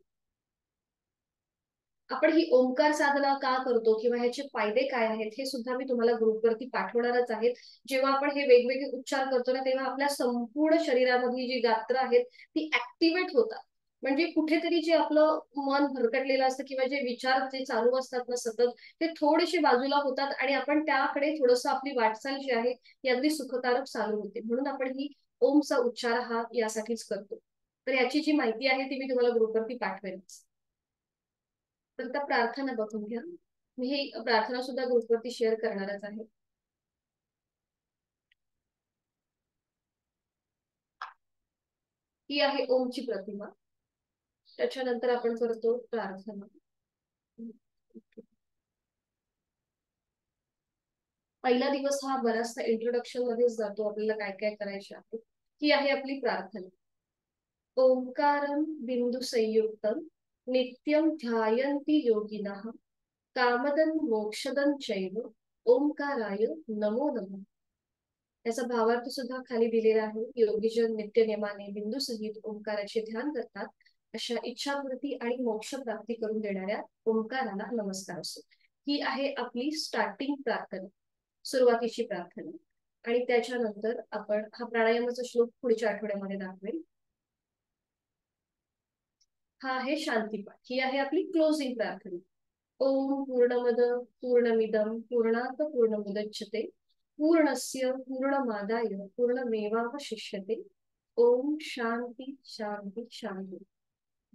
आपण ही ओंकार साधना का करतो किंवा ह्याचे फायदे काय आहेत हे सुद्धा मी तुम्हाला ग्रुपवरती पाठवणारच आहेत. जेव्हा आपण हे वेगवेगळे उच्चार करतो ना, तेव्हा आपल्या संपूर्ण शरीरामधली जी गात्र आहेत ती ऍक्टिव्हेट होतात. म्हणजे कुठेतरी जे आपलं मन भरकटलेलं असतं किंवा जे विचार जे चालू असतात ना सतत, ते थोडेसे बाजूला होतात आणि आपण त्याकडे थोडस आपली वाटचाल जी आहे ती अगदी सुखकारक चालू होते. म्हणून आपण ही ओमचा उच्चार हा यासाठीच करतो. तर याची जी माहिती आहे ती मी तुम्हाला ग्रुपवरती पाठवेन. तर त्या प्रार्थना बघून घ्या. मी ही प्रार्थना सुद्धा ग्रुपवरती शेअर करणारच आहे. ही आहे ओमची प्रतिमा. त्याच्यानंतर आपण करतो प्रार्थना. पहिला दिवस हा बराचसा इंट्रोडक्शन मध्येच जातो, आपल्याला काय काय करायचे आहे. ही आहे आपली प्रार्थना. ओंकारं बिंदु संयुक्तं नित्यं ध्यायन्ति योगिनः कामदं मोक्षदं चैव ओंकाराय नमो नमः. याचा भावार्थ सुद्धा खाली दिलेला आहे. योगीजन नित्य नेमाने बिंदू सहित ओंकाराचे ध्यान करतात, अशा इच्छापूर्ती आणि मोक्ष प्राप्ती करून देणाऱ्या ओंकाराला नमस्कार असो. ही आहे आपली स्टार्टिंग प्रार्थना, सुरुवातीची प्रार्थना. आणि त्याच्यानंतर आपण हा प्राणायामाचा श्लोक पुढच्या आठवड्यामध्ये दाखवेल. हा आहे शांतीपाठ. ही आहे आपली क्लोजिंग प्रार्थना. ओम पूर्णमद पूर्णमिदं पूर्णात पूर्णमुदच्यते पूर्णस्य पूर्णमादाय पूर्णमेवावशिष्यते. ओम शांती शांती शांती.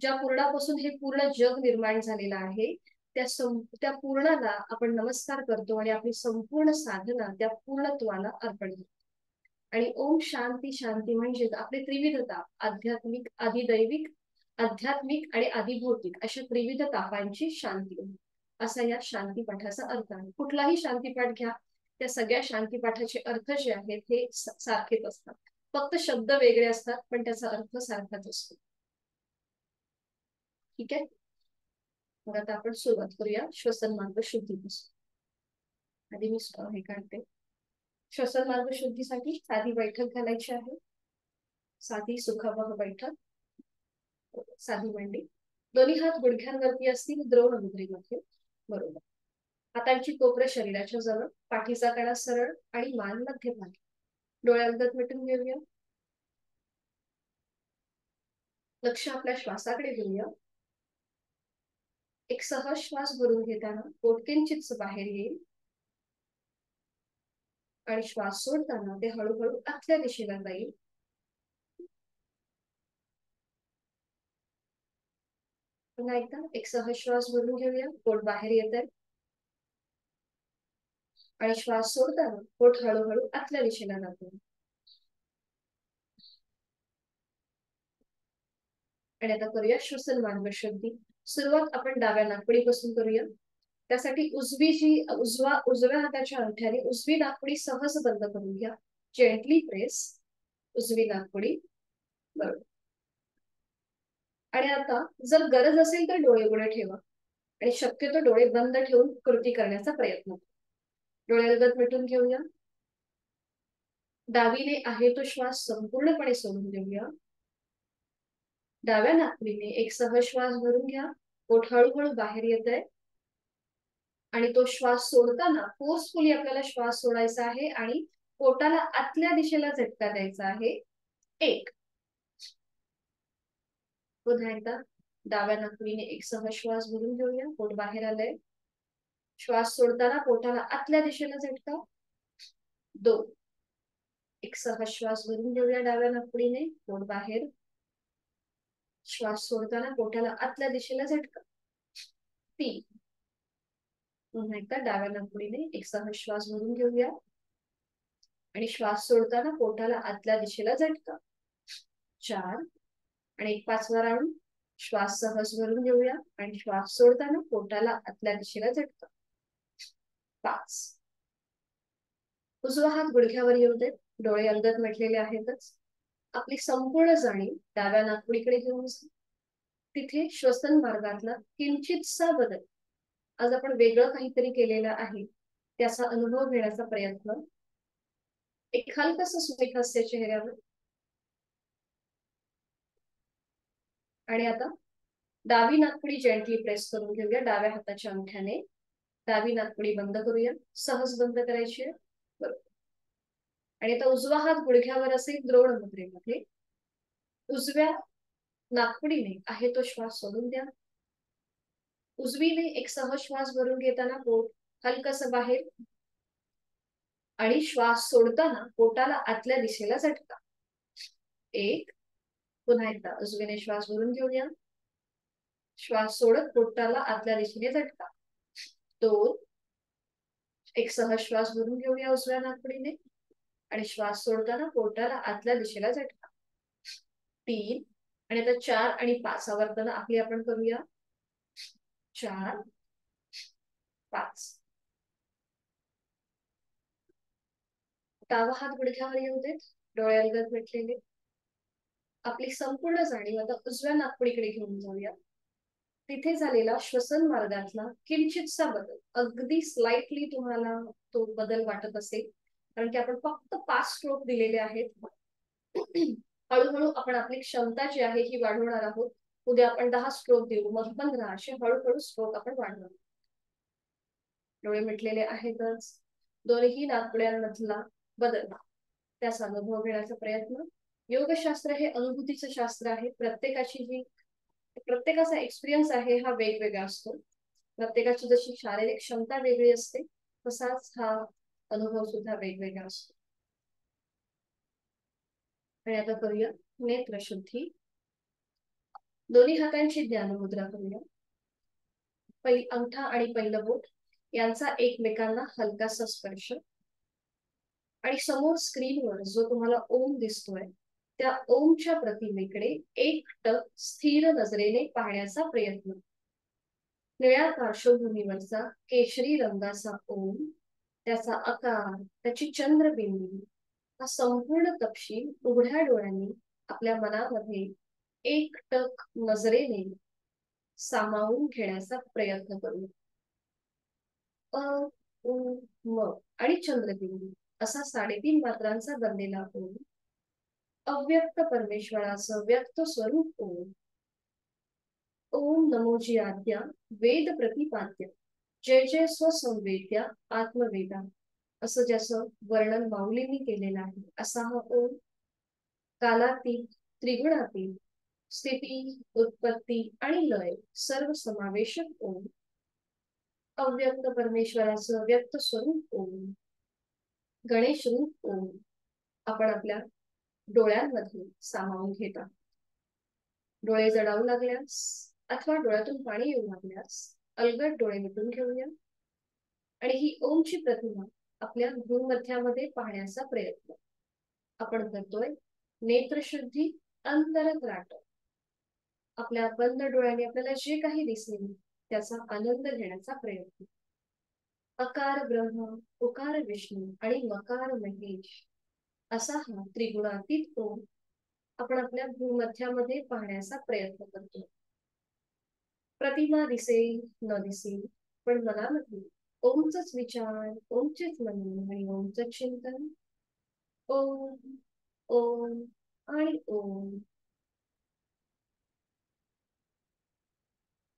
ज्या पूर्णापासून हे पूर्ण जग निर्माण झालेलं आहे त्या पूर्णाला आपण नमस्कार करतो आणि आपली संपूर्ण साधना त्या पूर्णत्वाला अर्पण करतो. आणि ओम शांती शांती म्हणजे आपली त्रिविधता, आध्यात्मिक, अधिदैविक, आध्यात्मिक आणि अधिभौतिक अशा त्रिविध तापांची शांती, असा या शांतीपाठाचा अर्थ आहे. कुठलाही शांतीपाठ घ्या, त्या सगळ्या शांतीपाठाचे अर्थ जे आहेत हे सारखेच असतात. फक्त शब्द वेगळे असतात पण त्याचा अर्थ सारखाच असतो. ठीक आहे. मग आता आपण सुरुवात करूया श्वसन मार्ग शुद्धीपासून. आधी मी हे काढते. श्वसन मार्ग शुद्धीसाठी साधी बैठक घालायची आहे. साधी सुखावह बैठक, साधी मांडी. दोन्ही हात गुडघ्यांवरती असतील द्रोण मुद्रेमध्ये. बरोबर. हातांची कोपरे शरीराच्या जवळ, पाठीचा कणा सरळ आणि मान मध्यभागी. डोळ्यांगत मिटून घेऊया. लक्ष आपल्या श्वासाकडे घेऊया. एक सहज श्वास भरून घेताना पोट किंचित बाहेर येईल आणि श्वास सोडताना ते हळूहळू आतल्या दिशेला जाईल. पुन्हा एकदा एक सहज श्वास भरून घेऊया. पोट बाहेर येत आहे आणि श्वास सोडताना पोट हळूहळू आतल्या दिशेला जातो. आणि आता करूया श्वसन मार्ग शुद्धी. सुरुवात आपण डाव्या नाकपुडीपासून करूया. त्यासाठी उजव्या हाताच्या अंगठ्याने उजवी नाकपुडी सहज बंद करून घ्या. जेंटली प्रेस उजवी नाकपुडी. बरोबर. आणि आता जर गरज असेल तर डोळे उघडे ठेवा आणि शक्यतो डोळे बंद ठेवून कृती करण्याचा प्रयत्न. डोळ्यालगत मिटून घेऊया. डावीने आहे तो श्वास संपूर्णपणे सोडून देऊया. डाव्या नाकपुडीने एक सहज श्वास भरून घ्या. पोट हळूहळू बाहेर येत आहे आणि तो श्वास सोडताना फोर्सफुली आपल्याला श्वास सोडायचा आहे आणि पोटाला आतल्या दिशेला झटका द्यायचा आहे. एक. पुन्हा एकदा डाव्या नाकपुडीने एक सहज श्वास भरून घेऊया. पोट बाहेर आलंय. श्वास सोडताना पोटाला आतल्या दिशेला झटका. 2. एक सहज श्वास भरून घेऊया डाव्या नाकपुडीने. पोट बाहेर. श्वास सोडताना पोटाला आतल्या दिशेला झटका. 3. पुन्हा एकदा डाव्या नाकपुडीने एक सहज श्वास भरून घेऊया आणि श्वास सोडताना पोटाला आतल्या दिशेला झटका. 4. आणि एक 5वा राऊंड. श्वास सहज भरून घेऊया आणि श्वास सोडताना पोटाला आतल्या दिशेला झटका. 5. उजवा हात गुडघ्यावर येऊ देत. डोळे अलगद मिटलेले आहेतच. आपली संपूर्ण जाणीव डाव्या नाकपुडीकडे घेऊन जा. तिथे श्वसन मार्गातला किंचितसा बदल, आज आपण वेगळं काहीतरी केलेलं आहे त्याचा अनुभव घेण्याचा प्रयत्न. एक हलकसं स्मित हास्य चेहऱ्यावर. आणि आता डावी नाकपुडी जेंटली प्रेस करून घेऊया डाव्या हाताच्या अंगठ्याने. डावी नाकपुडी बंद करूया. सहज बंद करायची आहे. बरोबर. आणि आता उजवा हात गुडघ्यावर असेल द्रोण मुद्रेमध्ये. उजव्या नाकपुडीने आहे तो श्वास सोडून द्या. उजवीने एक सहज श्वास भरून घेताना पोट हलकसं बाहेर आणि श्वास सोडताना पोटाला आतल्या दिशेला झटका. एक. पुन्हा एकदा उजवीने श्वास भरून घेऊया. श्वास सोडत पोटाला आतल्या दिशेने झटका. दोन. एक सहज श्वास भरून घेऊया उजव्या नाकपुडीने आणि श्वास सोडताना पोटाला आतल्या दिशेला झटका. तीन. आणि आता 4 आणि 5 आवर्तन आपली आपण करूया. 4, 5. डावा हात गुडघ्यावर येऊ देत. डोळे अलगद मिटलेले. आपली संपूर्ण जाणीव आता उजव्या नाकपुडीकडे घेऊन जाऊया. तिथे झालेला श्वसन मार्गातला किंचितसा बदल, अगदी स्लाइटली तुम्हाला तो बदल वाटत असेल, कारण की आपण फक्त 5 स्ट्रोक दिलेले आहेत. हळूहळू आपण आपली क्षमता जी आहे ही वाढवणार आहोत. उद्या आपण 10 स्ट्रोक देऊ, मग 15. असे हळूहळू स्ट्रोक आपण वाढवणार. डोळे मिटलेले आहेतच. दोन्ही नाकपुड्यांमधला बदल त्याचा अनुभव घेण्याचा प्रयत्न. योगशास्त्र हे अनुभूतीचं शास्त्र आहे. प्रत्येकाचा एक्सपिरियन्स आहे हा वेगवेगळा असतो. प्रत्येकाची जशी शारीरिक क्षमता वेगळी असते तसाच हा अनुभव सुद्धा वेगवेगळा असतो. आणि आता करूया नेत्रशुद्धी. दोन्ही हातांची ध्यानमुद्रा करूया. अंगठा आणि पहिलं बोट यांचा एकमेकांना हलकासा स्पर्श. आणि समोर स्क्रीनवर जो तुम्हाला ओम दिसतोय त्या ओमच्या प्रतिमेकडे एकटक स्थिर नजरेने पाहण्याचा प्रयत्न. निळ्या पार्श्वभूमीवरचा केशरी रंगाचा ओम, त्याचा आकार, त्याची चंद्रबिंदू, हा संपूर्ण तपशील उघड्या डोळ्यांनी आपल्या मनामध्ये एकटक नजरेने सामावून घेण्याचा प्रयत्न करू. म आणि चंद्रबिंदू असा 3.5 मात्रांचा बनलेला ओम, अव्यक्त परमेश्वराचं व्यक्त स्वरूप ओम. ओम नमोजी आद्या वेद प्रतिपाद्य जय जय स्वसंवेद्या आत्मवेदा, असं ज्याचं वर्णन माऊलींनी केलेलं आहे असा हा ओम. कालातीत, त्रिगुणातीत, स्थिती, उत्पत्ती आणि लय सर्व समावेशक ओम. अव्यक्त परमेश्वराचं व्यक्त स्वरूप ओम. गणेश रूप ओम आपण आपल्या डोळ्यांमध्ये सामावून घेत आहोत. डोळे जडावू लागल्यास अथवा डोळ्यातून पाणी येऊ लागल्यास अलगद डोळे मिटून घेऊया. आणि ही ओमची प्रतिमा आपल्या भ्रूमध्यामध्ये पाहण्याचा प्रयत्न आपण करतोय. नेत्रशुद्धी, अंतरत्राट. आपल्या बंद डोळ्याने आपल्याला जे काही दिसेल त्याचा आनंद घेण्याचा प्रयत्न. अकार ब्रह्म, उकार विष्णू आणि मकार महेश असा हा त्रिगुणातीत ओम आपण आपल्या भूमध्यामध्ये पाहण्याचा प्रयत्न करतो. प्रतिमा दिसेल न दिसेल पण मनामध्ये ओमचंच विचार, ओमचेच मनन आणि ओमचं चिंतन. ओम ओम आणि ओम.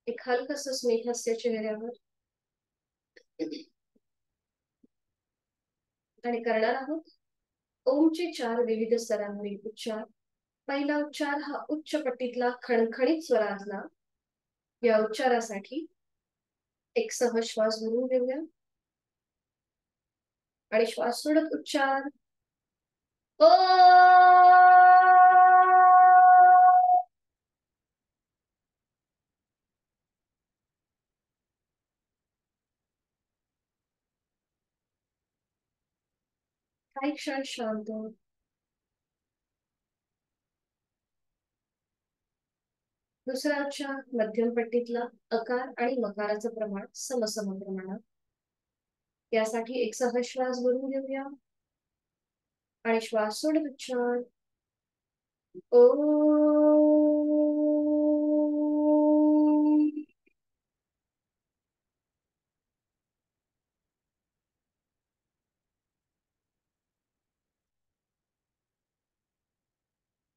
एक हलकसं स्मित हास्य चेहऱ्यावर. आणि करणार आहोत ओमचे 4 विविध स्तरांवरील उच्चार. पहिला उच्चार हा उच्च पट्टीतला खणखणीत स्वरातला. या उच्चारासाठी एक सहज श्वास भरून घेऊया आणि श्वास सोडत उच्चार ओ. काही क्षण शांत. दुसरा उच्चार मध्यम पट्टीतला अकार आणि मकाराचं प्रमाण समसम प्रमाणात. यासाठी एक सहज श्वास भरून घेऊया आणि श्वास सोडत उच्चार ओ.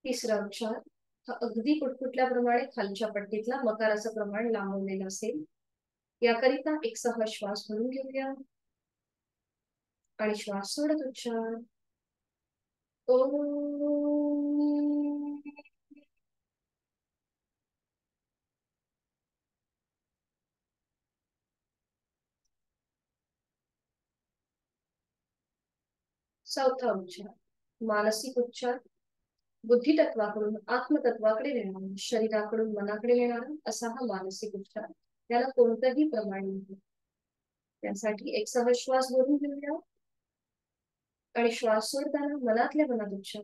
तिसरा उच्चार हा अगदी पुटपुटल्याप्रमाणे खालच्या पट्टीतला मकाराचं प्रमाण लांबवलेलं असेल. याकरिता एक सहा श्वास भरून घेऊया आणि श्वास सोडत उच्चार ओ. चौथा उच्चार मानसिक उच्चार, बुद्धितत्वाकडून आत्मतत्वाकडे नेणारा, शरीराकडून मनाकडे नेणारा असा हा मानसिक उच्चार. त्याला कोणतंही प्रमाण नाही. त्यासाठी एक सहा श्वास भरून घेऊया आणि श्वास सोडताना मनातल्या मनात उच्चार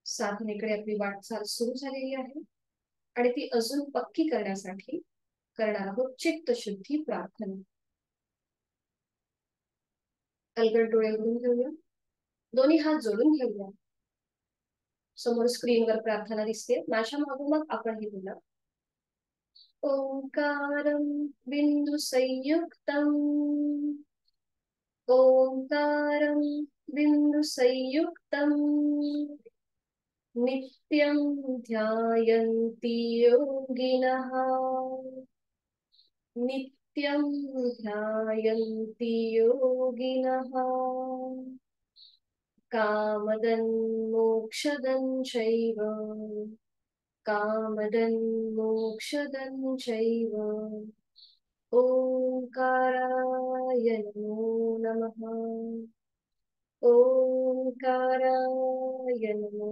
साधनेकडे आपली वाटचाल सुरू झालेली आहे आणि ती अजून पक्की करण्यासाठी करणार आहोत चित्तशुद्धी प्रार्थना. अलगद डोळे उघडून घेऊया, दोन्ही हात जोडून घेऊया. समोर स्क्रीनवर प्रार्थना दिसते, माझ्या मागोमाग आपण हे बोला. ओंकारं बिंदु संयुक्तम् ओंकारं बिंदु संयुक्तम् नित्यं ध्यायन्ति योगिनः नित्यं ध्यायन्ति योगिनः कामदं मोक्षदं चैव कामदं मोक्षदं चैव ओंकाराय नमो नमः ओंकाराय नमो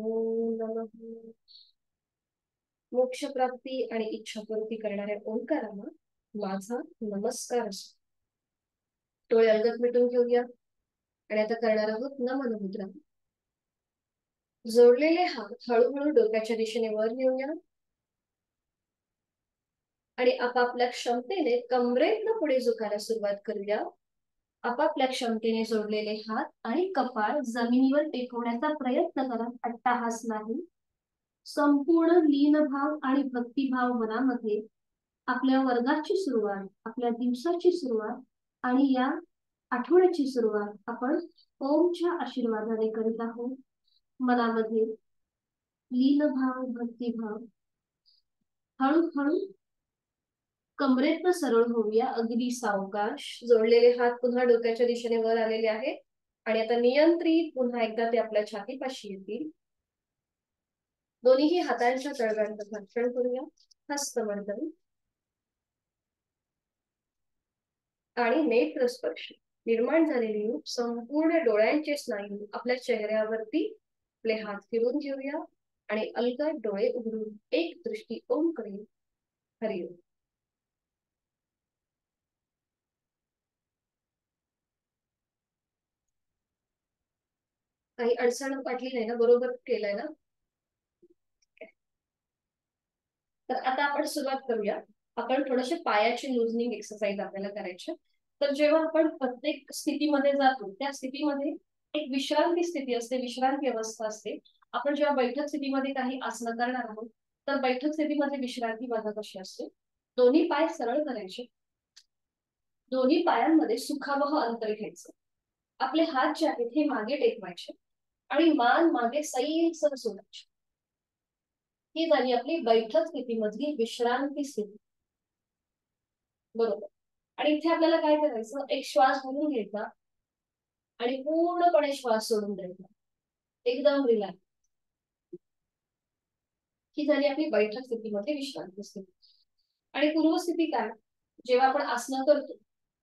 नमः. मोक्ष प्राप्ती आणि इच्छापूर्ती करणाऱ्या ओंकाराला माझा नमस्कार असो. डोळे अलगद मिटून घेऊया आणि आता करणार आहोत नमन मुद्रा. जोडलेले हात हळूहळू डोक्याच्या दिशेने वर नेऊया आणि आपापल्या क्षमतेने कमरेतनं पुढे झुकायला सुरुवात करूया. आपापल्या क्षमतेने जोडलेले हात आणि कपाळ जमिनीवर टेकवण्याचा प्रयत्न करा, अट्टाहास नाही. संपूर्ण लीनभाव आणि भक्तिभाव मनामध्ये आपल्या वर्गाची सुरुवात, आपल्या दिवसाची सुरुवात आणि या आठवड्याची सुरुवात आपण ओमच्या आशीर्वादाने करीत आहोत. मनामध्ये लीनभाव, भक्तिभाव. हळूहळू कमरेतनं सरळ होऊया, अगदी सावकाश. जोडलेले हात पुन्हा डोक्याच्या दिशेने वर आलेले आहेत आणि आता नियंत्रित पुन्हा एकदा ते आपल्या छातीपाशी येतील. दोन्ही हातांच्या तळव्यांचं घर्षण करूया, हस्तमर्दन आणि नेत्रस्पर्श. निर्माण झालेली संपूर्ण डोळ्यांचे स्नायू आपल्या चेहऱ्यावरती आपले हात फिरून घेऊया आणि अलगद डोळे उघडून एक दृष्टी ओम कडे. हरिओम. काही अडचण वाटली नाही ना? बरोबर केलंय ना? तर आता आपण सुरुवात करूया. आपण थोडेसे पायाची लुजनिंग एक्सरसाइज आपल्याला करायचे. तर जेव्हा आपण प्रत्येक स्थितीमध्ये जातो त्या स्थितीमध्ये एक विश्रांती स्थिती असते, विश्रांती अवस्था असते. आपण जेव्हा बैठक स्थितीमध्ये काही आसनं करणार आहोत तर बैठक स्थितीमध्ये विश्रांती बाधा कशी असते? दोन्ही पाय सरळ करायचे, दोन्ही पायांमध्ये सुखावह अंतर घ्यायचं. आपले हात जे आहेत हे मागे टेकवायचे आणि मान मागे सैलसर सोडायचे. ही झाली आपली बैठक स्थितीमधली विश्रांती स्थिती. बरोबर. आणि इथे आपल्याला काय करायचं, एक श्वास भरून घ्यायचा आणि पूर्णपणे श्वास सोडून द्यायचा, एकदम रिलॅक्स. ही झाली आपली बैठक स्थितीमध्ये विश्रांती स्थिती. आणि पूर्वस्थिती काय? जेव्हा आपण आसनं करतो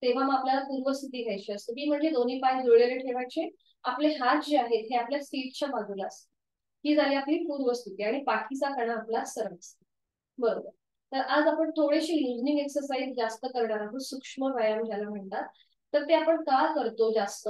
तेव्हा मग आपल्याला पूर्वस्थिती घ्यायची असते. ती म्हणजे दोन्ही पाय जुळलेले ठेवायचे, आपले हात जे आहेत हे आपल्या सीटच्या बाजूला असतात. ही झाली आपली पूर्वस्थिती आणि पाठीचा कणा आपला सरळ असतो. बरोबर. तर आज आपण थोडीशी लुजनिंग एक्सरसाइज जास्त करणार आहोत, सूक्ष्म व्यायाम ज्याला म्हणतात. तर ते आपण का करतो जास्त?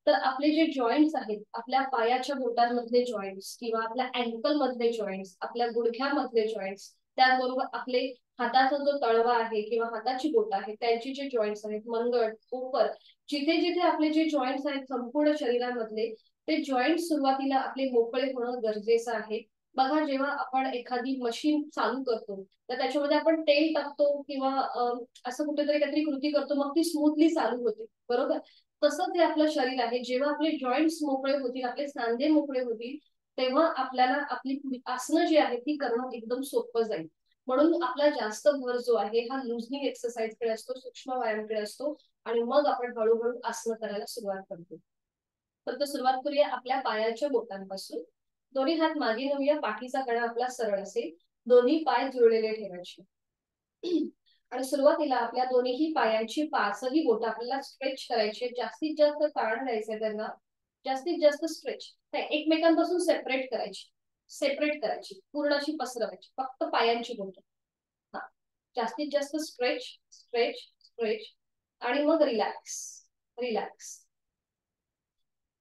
तर आपले जे जॉईंट्स आहेत, आपल्या पायाच्या बोटांमधले जॉईंट्स किंवा आपल्या अँकल मधले जॉईंट्स, आपल्या गुडघ्यामधले जॉईंट्स, त्याचबरोबर आपले हाताचा जो तळवा आहे किंवा हाताची बोट आहे त्यांची जे जॉईंट्स आहेत, मनगट, उपर, जिथे जिथे आपले जे जॉईंट्स आहेत संपूर्ण शरीरामधले, ते जॉईंट सुरुवातीला आपले मोकळे होणं गरजेचं आहे. बघा, जेव्हा आपण एखादी मशीन चालू करतो तर त्याच्यामध्ये आपण तेल टाकतो किंवा असं कुठेतरी काहीतरी कृती करतो, मग ती स्मूथली चालू होते, बरोबर. तसंच हे आपलं शरीर आहे. जेव्हा आपले जॉईंट्स मोकळे होतील, आपले सांधे मोकळे होतील, तेव्हा आपल्याला आपली आसनं जी आहेत ती करणं एकदम सोपं जाईल. म्हणून आपला जास्त भर जो आहे हा लुझनिंग एक्सरसाइज कडे असतो, सूक्ष्म व्यायामकडे असतो, आणि मग आपण हळूहळू आसनं करायला सुरुवात करतो. तर सुरुवात करूया आपल्या पायाच्या बोटांपासून. दोन्ही हात मागे नेऊया, पाठीचा कणा आपला सरळ असेल, दोन्ही पाय जुळलेले ठेवायचे. आणि सुरुवातीला आपल्या दोन्ही पायांची पाचही बोट आपल्याला स्ट्रेच करायची, जास्तीत जास्त ताण द्यायचंय त्यांना, जास्तीत जास्त स्ट्रेच, एकमेकांपासून सेपरेट करायची, पूर्ण अशी पसरवायची, फक्त पायांची बोट. हा, जास्तीत जास्त स्ट्रेच स्ट्रेच स्ट्रेच, आणि मग रिलॅक्स रिलॅक्स,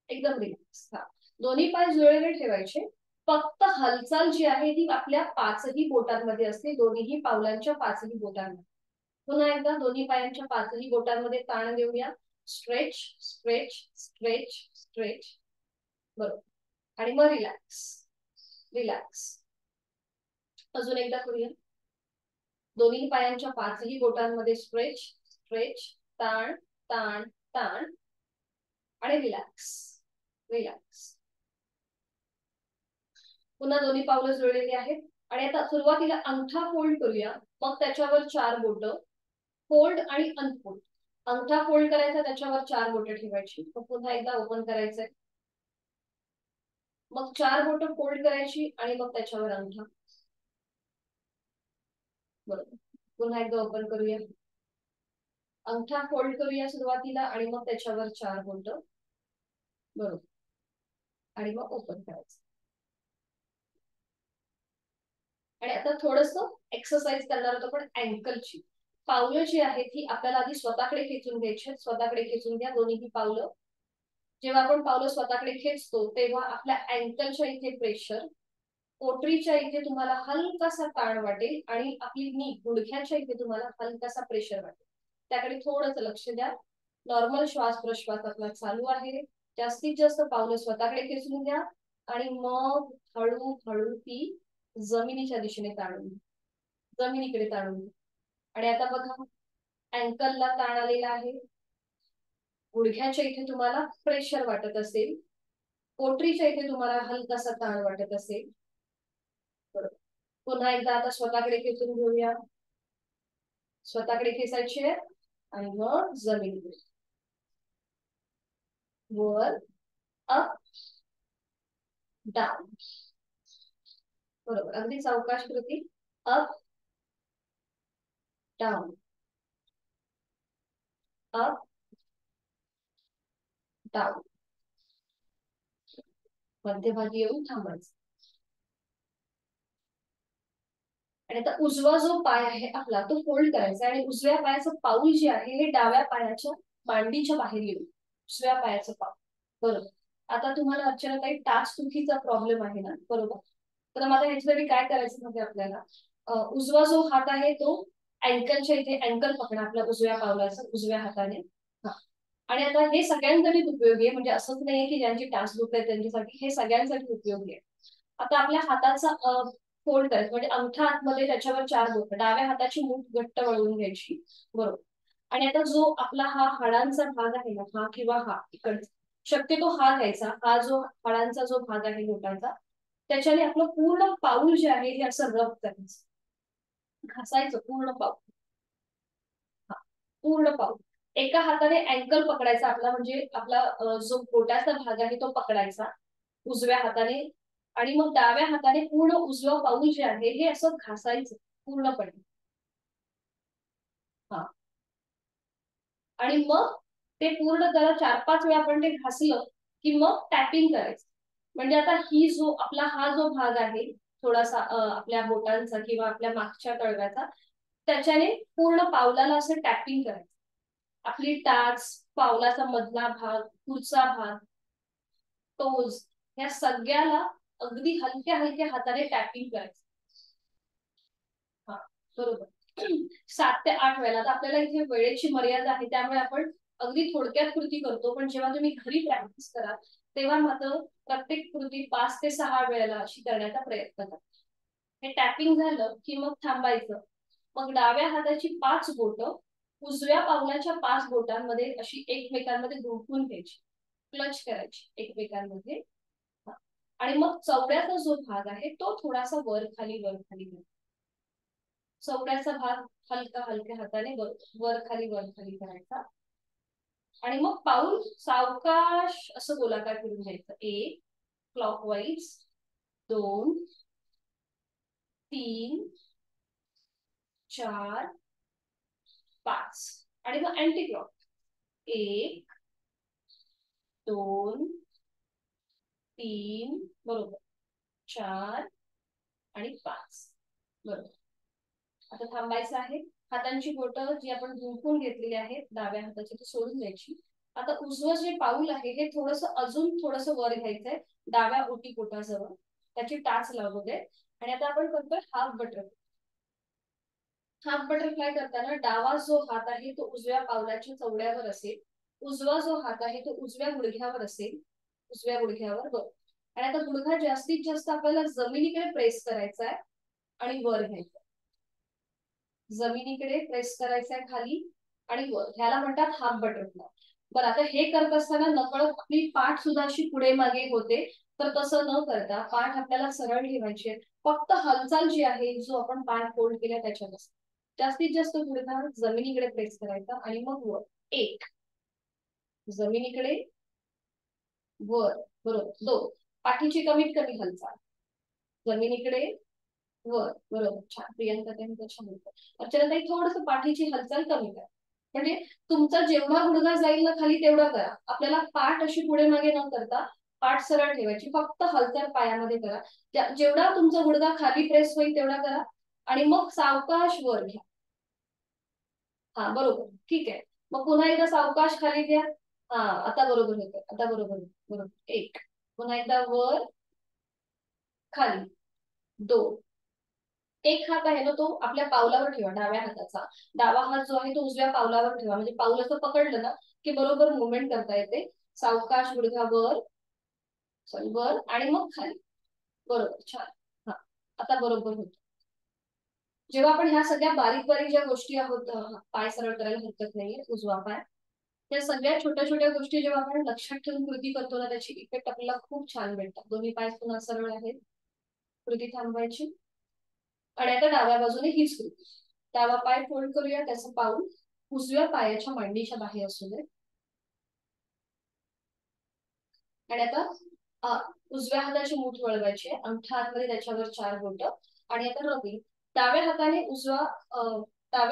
एकदम रिलॅक्स. हा, दोन्ही पाय जुळलेले ठेवायचे. फक्त हालचाल जी आहे ती आपल्या पाचही बोटांमध्ये असते, दोन्ही पावलांच्या पाचही बोटांमध्ये. पुन्हा एकदा दोन्ही पायांच्या पाचही बोटांमध्ये ताण देऊया. स्ट्रेच स्ट्रेच स्ट्रेच स्ट्रेच, बरोबर. आणि मग रिलॅक्स रिलॅक्स. अजून एकदा करूया. दोन्ही पायांच्या पाचही बोटांमध्ये स्ट्रेच स्ट्रेच, ताण ताण ताण, आणि रिलॅक्स रिलॅक्स. पुन्हा दोन्ही पावलं जुळलेली आहेत. आणि आता सुरुवातीला अंगठा फोल्ड करूया, मग त्याच्यावर 4 बोट, फोल्ड आणि अनफोल्ड. अंगठा फोल्ड करायचा, त्याच्यावर 4 बोट ठेवायची, मग पुन्हा एकदा ओपन करायचंय, मग 4 बोट फोल्ड करायची आणि मग त्याच्यावर अंगठा, बरोबर. पुन्हा एकदा ओपन करूया, अंगठा फोल्ड करूया सुरुवातीला आणि मग त्याच्यावर 4 बोट, बरोबर, आणि मग ओपन करायचं. आणि आता थोडस एक्सरसाइज करणार होतो पण अँकलची. पावलं जी आहेत ती आपल्याला आधी स्वतःकडे खेचून घ्यायची, स्वतःकडे खेचून घ्या दोन्ही पावलं. जेव्हा आपण पावलं स्वतःकडे खेचतो तेव्हा आपल्या अँकलच्या इथे प्रेशर, पोटरीच्या इथे तुम्हाला हलकासा ताण वाटेल, आणि आपली नी गुडघ्याच्या इथे तुम्हाला हलकासा प्रेशर वाटेल. त्याकडे थोडंसं लक्ष द्या. नॉर्मल श्वास प्रश्वास आपला चालू आहे. जास्तीत जास्त पावलं स्वतःकडे खेचून घ्या आणि मग हळूहळू ती जमिनीच्या दिशेने ताणून, जमिनीकडे ताणून. आणि आता बघा, अँकलला ताण आलेला आहे, गुडघ्याच्या इथे तुम्हाला प्रेशर वाटत असेल, पोटरीच्या इथे तुम्हाला हलकासा ताण वाटत असेल, बरोबर. पुन्हा एकदा आता स्वतःकडे खेचून घेऊया, स्वतःकडे खेचायचे आणि मग जमिनीकडे, वर अप डाऊन, बरोबर. अगदी सावकाश कृती. अप डाऊन अप डाऊन, मध्यभागी येऊन थांबायचं. आणि आता उजवा जो पाय आहे आपला तो फोल्ड करायचा, आणि उजव्या पायाचं पाऊल जे आहे हे डाव्या पायाच्या मांडीच्या बाहेर येईल, उजव्या पायाचं पाऊल, बरोबर. आता तुम्हाला अर्चना काही टाचदुखीचा प्रॉब्लेम आहे ना, बरोबर. तर मला ह्याच्यासाठी काय करायचं म्हणजे आपल्याला उजवा जो हात आहे तो अँकलच्या इथे, अँकल पकडा आपल्या उजव्या पावलाचा उजव्या हाताने. आणि आता हे सगळ्यांसाठी उपयोगी आहे, म्हणजे असंच नाहीये की ज्यांची टाचदुख आहे त्यांच्यासाठी, हे सगळ्यांसाठी उपयोगी आहे. आता आपल्या हाताचा फोल्ड करायचं, म्हणजे अंगठा आतमध्ये, त्याच्यावर 4 बोट, डाव्या हाताची मूठ घट्ट वळवून घ्यायची, बरोबर. आणि आता जो आपला हा हाडांचा भाग आहे ना, हा किंवा हा इकडचा, शक्यतो हा घ्यायचा, हा जो हाडांचा जो भाग आहे बोटांचा, त्याच्याने आपलं पूर्ण पाऊल जे आहे हे असं रब करायचं, घासायचं पूर्ण पाऊल. हा, पूर्ण पाऊल. एका हाताने अँकल पकडायचा आपला, म्हणजे आपला जो बोटाचा भाग आहे तो पकडायचा उजव्या हाताने, आणि मग डाव्या हाताने पूर्ण उजवं पाऊल जे आहे हे असं घासायचं पूर्णपणे. हा, आणि मग ते पूर्ण जरा 4-5 वेळा आपण ते घासलं की मग टॅपिंग करायचं. म्हणजे आता ही जो आपला हा जो भाग आहे थोडासा आपल्या बोटांचा किंवा आपल्या मागच्या तळव्याचा, त्याच्याने पूर्ण पावलाला असं टॅपिंग करायचं. आपली टाच, पावलाचा मधला भाग, पुढचा भाग, टोज, या सगळ्याला अगदी हलक्या हलक्या हाताने टॅपिंग करायचं. हा, बरोबर. 7 ते 8 वेळेला. आता आपल्याला इथे वेळेची मर्यादा आहे, त्यामुळे आपण अगदी थोडक्यात कृती करतो, पण जेव्हा तुम्ही घरी प्रॅक्टिस कराल तेव्हा मात्र प्रत्येक कृती 5 ते 6 वेळेला अशी करण्याचा प्रयत्न करा. हे टॅपिंग झालं की मग थांबायचं. मग डाव्या हाताची 5 बोटं उजव्या पावलाच्या 5 बोटांमध्ये अशी एकमेकांमध्ये गुंफून घ्यायची, क्लच करायची एकमेकांमध्ये. आणि मग चवड्याचा जो भाग आहे तो थोडासा वर खाली चवड्याचा भाग हलका हलक्या हाताने वर खाली करायचा. आणि मग पाऊल सावकाश असं गोलाकार फिरून घ्यायचं. 1 क्लॉकवाईज, 2 3 4 5 आणि मग अँटी क्लॉक. 1 2 3 बरोबर, 4 आणि 5 बरोबर. आता थांबायचं आहे. हातांची बोटं जी आपण गुंफून घेतलेली आहेत डाव्या हाताची ती सोडून द्यायची. आता उजवं जे पाऊल आहे हे अजून थोडस वर घ्यायचंय डाव्या ओटी पोटाजवळ, त्याची टाच लावू दे. आणि आता आपण करतोय हाफ बटरफ्लाय. हाफ बटरफ्लाय करताना डावा जो हात आहे तो उजव्या पावलाच्या चवड्यावर असेल, उजवा जो हात आहे तो उजव्या गुडघ्यावर असेल, उजव्या गुडघ्यावर वर. आणि आता गुडघा जास्तीत जास्त आपल्याला जमिनीकडे प्रेस करायचा आहे आणि वर घ्यायचा. जमिनीकडे प्रेस करायचंय खाली आणि वर, ह्याला म्हणतात हाफ बटरफ्लाय. बरं, आता हे करत असताना नकळत आपली पाठ सुद्धा अशी पुढे मागे होते, तर तसं न करता पाठ आपल्याला सरळ ठेवायची आहे. फक्त हालचाल जी आहे, जो आपण पाय फोल्ड केला त्याच्यात जास्तीत जास्त गुडघा जमिनीकडे प्रेस करायचा आणि मग वर. 1 जमिनीकडे वर, बरोबर. 2 पाठीची कमीत कमी हालचाल जमिनीकडे वर, बरोबर. छान प्रियंका ताई, छान होतं. अर्चना ताई थोडस पाठीची हालचाल कमी करा, म्हणजे तुमचा जेवढा गुडघा जाईल ना खाली तेवढा करा. आपल्याला पाठ अशी पुढे मागे न करता पाठ सरळ ठेवायची, फक्त हालचाल पायामध्ये करा. जेवढा तुमचा गुडघा खाली प्रेस होईल तेवढा करा आणि मग सावकाश वर घ्या. हा बरोबर, ठीक आहे. मग पुन्हा एकदा सावकाश खाली घ्या. हा आता बरोबर होतं, आता बरोबर बरोबर. 1 पुन्हा एकदा वर खाली. 2 एक हात आहे ना तो आपल्या पावलावर ठेवा, डाव्या हाताचा. डावा हात जो आहे तो उजव्या पावलावर ठेवा, म्हणजे पाऊल असं पकडलं ना की बरोबर मुवमेंट करता येते. सावकाश गुडघा वर, सॉरी वर आणि मग खाली. बरोबर, छान. हा आता बरोबर होत. जेव्हा आपण ह्या सगळ्या बारीक बारीक ज्या गोष्टी आहोत, पाय सरळ करायला हरकत नाहीये, उजवा पाय, त्या सगळ्या छोट्या छोट्या गोष्टी जेव्हा आपण लक्षात ठेवून कृती करतो ना, त्याची इफेक्ट आपल्याला खूप छान भेटतात. दोन्ही पाय पुन्हा सरळ आहेत, कृती थांबवायची. आणि आता डाव्या बाजूने हीच कृती. डावा पाय फोल्ड करूया, त्याचं पाऊल उजव्या पायाच्या मांडीच्या बाहेर असू दे. आणि आता उजव्या हाताची मूठ वळवायची, अंगठा हातमध्ये त्याच्यावर 4 बोट. आणि आता रबी डाव्या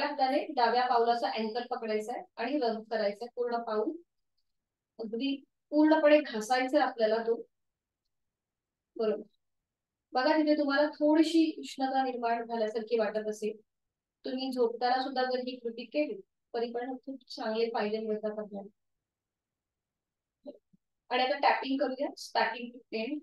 हाताने डाव्या पावलाचा अँकर पकडायचा आहे आणि रब करायचंय पूर्ण पाऊल. अगदी पूर्णपणे घासायचंय आपल्याला तो. बरोबर. बघा तिथे तुम्हाला थोडीशी उष्णता निर्माण झाल्यासारखी वाटत असेल, तुम्ही झोपताना सुद्धा जर ही कृती केली तरी पण खूप चांगले फायदे मिळतात आपल्याला. आणि आता टॅपिंग करूया, स्टार्टिंग टू एंड.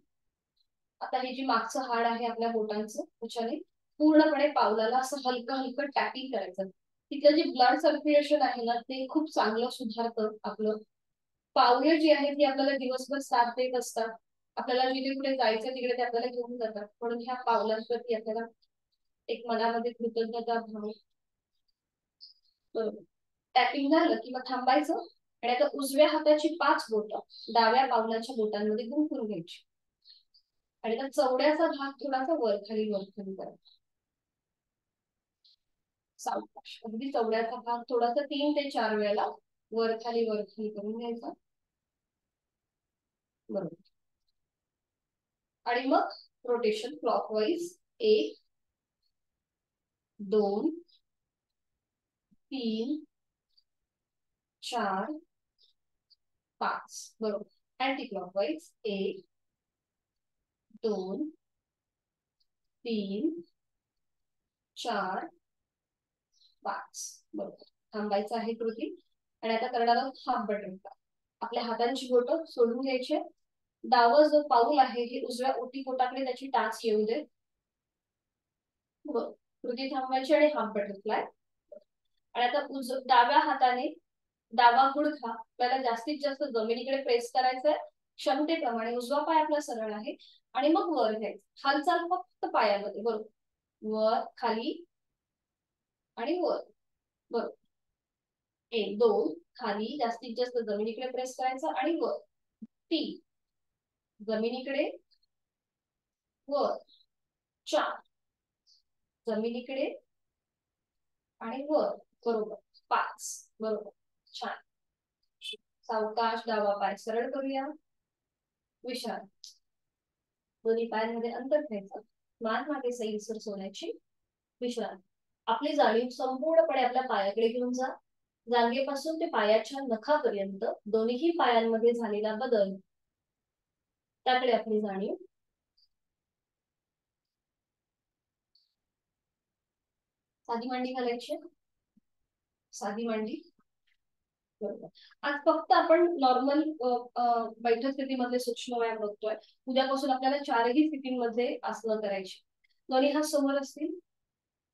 आता हे जी मागचं हाड आहे आपल्या बोटांचं, त्याच्याने पूर्णपणे पावलाला असं हलकं हलकं टॅपिंग करायचं. तिथलं जे ब्लड सर्क्युलेशन आहे ना ते खूप चांगलं सुधारतं. आपलं पावलं जी आहेत ती आपल्याला दिवसभर साथ देत असतात. आपल्याला जिथे कुठे जायचं तिकडे ते आपल्याला घेऊन जातात. म्हणून ह्या पावलांवरती आपल्याला एक मनामध्ये कृतज्ञता भाव. बरोबर. टॅपिंग झालं की मग थांबायचं आणि आता उजव्या हाताची 5 बोटं डाव्या पावलाच्या बोटांमध्ये गुंफून घ्यायची. आणि त्या चवड्याचा भाग थोडासा वर खाली करायचा. सावकाश अगदी चवड्याचा भाग थोडासा 3 ते 4 वेळेला वर खाली करून घ्यायचा. बरोबर. आणि मग रोटेशन क्लॉकवाईज 1 2 3 4 5 बरोबर. अँटी क्लॉकवाईज 1 2 3 4 5 बरोबर. थांबायचं आहे कृती. आणि आता करणार आहोत हाफ बटरफ्लाय. आपल्या हातांची बोटं सोडून घ्यायची. डावं जो पाऊल आहे हे उजव्या ओटी पोटाकडे त्याची टाच येऊ दे. कृती थांबवायची आणि हाफ बटरफ्लाय. आणि आता डाव्या हाताने डावा गुडघा आपल्याला जास्तीत जास्त जमिनीकडे प्रेस करायचंय क्षमतेप्रमाणे. उजवा पाय आपला सरळ आहे आणि मग वर घ्यायचं. हालचाल फक्त पायामध्ये. बरोबर. वर खाली आणि वर. बरोबर. 1 2 खाली जास्तीत जास्त जमिनीकडे प्रेस करायचं आणि वर. 3 जमिनीकडे वर. 4 जमिनीकडे आणि वर. बरोबर. 5 बरोबर. छान. सावकाश डावा पाय सरळ करूया. विश्रांती. दोन्ही पायांमध्ये अंतर ठेवायचं. मान मागे सैलसर सोडायची. विश्रांती. आपली जाणीव संपूर्णपणे आपल्या पायाकडे घेऊन जा. जांघेपासून ते पायाच्या नखापर्यंत दोन्ही पायांमध्ये झालेला बदल त्याकडे आपली जाणीव. साधी मांडी घालायची. साधी मांडी. बरोबर. आज फक्त आपण नॉर्मल बैठक स्थितीमध्ये सूक्ष्म व्यायाम बघतोय. उद्यापासून आपल्याला 4ही स्थितींमध्ये आसनं करायची. दोन्ही हात समोर असतील.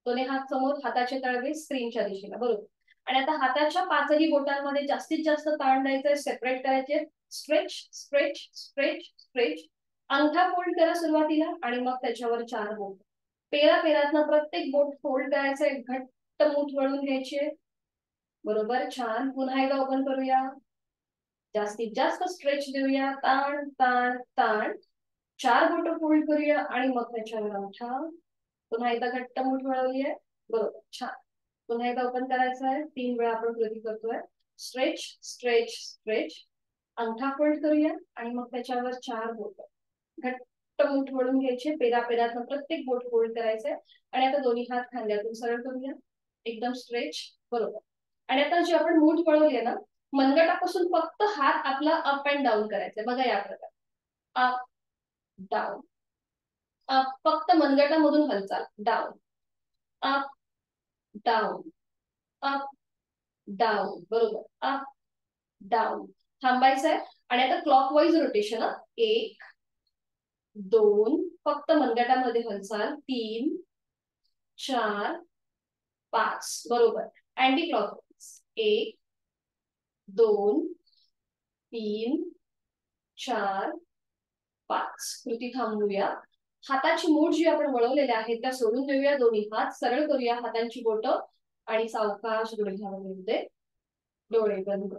दोन्ही हात समोर, हाताचे तळवे स्क्रीनच्या दिशेला. बरोबर. आणि आता हाताच्या 5ही बोटांमध्ये जास्तीत जास्त ताण द्यायचंय. सेपरेट करायचे. Stretch stretch stretch stretch. अंगठा फोल्ड करा सुरुवातीला आणि मग त्याच्यावर 4 बोट. पेरातनं प्रत्येक बोट फोल्ड करायचंय. घट्ट मूठ वळून घ्यायचे. बरोबर. छान. पुन्हा एकदा ओपन करूया. जास्तीत जास्त स्ट्रेच देऊया. ताण ताण ताण. 4 बोट फोल्ड करूया आणि मग त्याच्यावर अंगठा. पुन्हा एकदा घट्ट मूठ वळवूया. बरोबर. छान. पुन्हा एकदा ओपन करायचं आहे. 3 वेळा आपण कृती करतोय. Stretch stretch stretch. अंगठा फोल्ड करूया आणि मग त्याच्यावर 4 बोट. घट्ट मूठ वळून घ्यायचे. पेरातनं प्रत्येक बोट फोल्ड करायचंय आणि आता दोन्ही हात खांद्यातून सरळ करूया. एकदम स्ट्रेच. बरोबर. आणि आता जे आपण मूठ वळवली ना, मनगटापासून फक्त हात आपला अप अँड डाऊन करायचा. बघा या प्रकारे. Up down. अप. फक्त मनगटामधून हालचाल. Down. Up down. Up down. बरोबर. Up down. थांबायचंय आणि आता क्लॉकवाईज रोटेशन. 1 2 फक्त मनगटामध्ये हालचाल. 3 4 5. बरोबर. Anti clockwise. 1 2 3 4 5. कृती थांबवूया. हाताची मूठ जी आपण वळवलेल्या आहेत त्या सोडून देऊया. दोन्ही हात सरळ करूया. हातांची बोट आणि सावकाश गुडघ्यावर येऊ दे. डोळे बंद.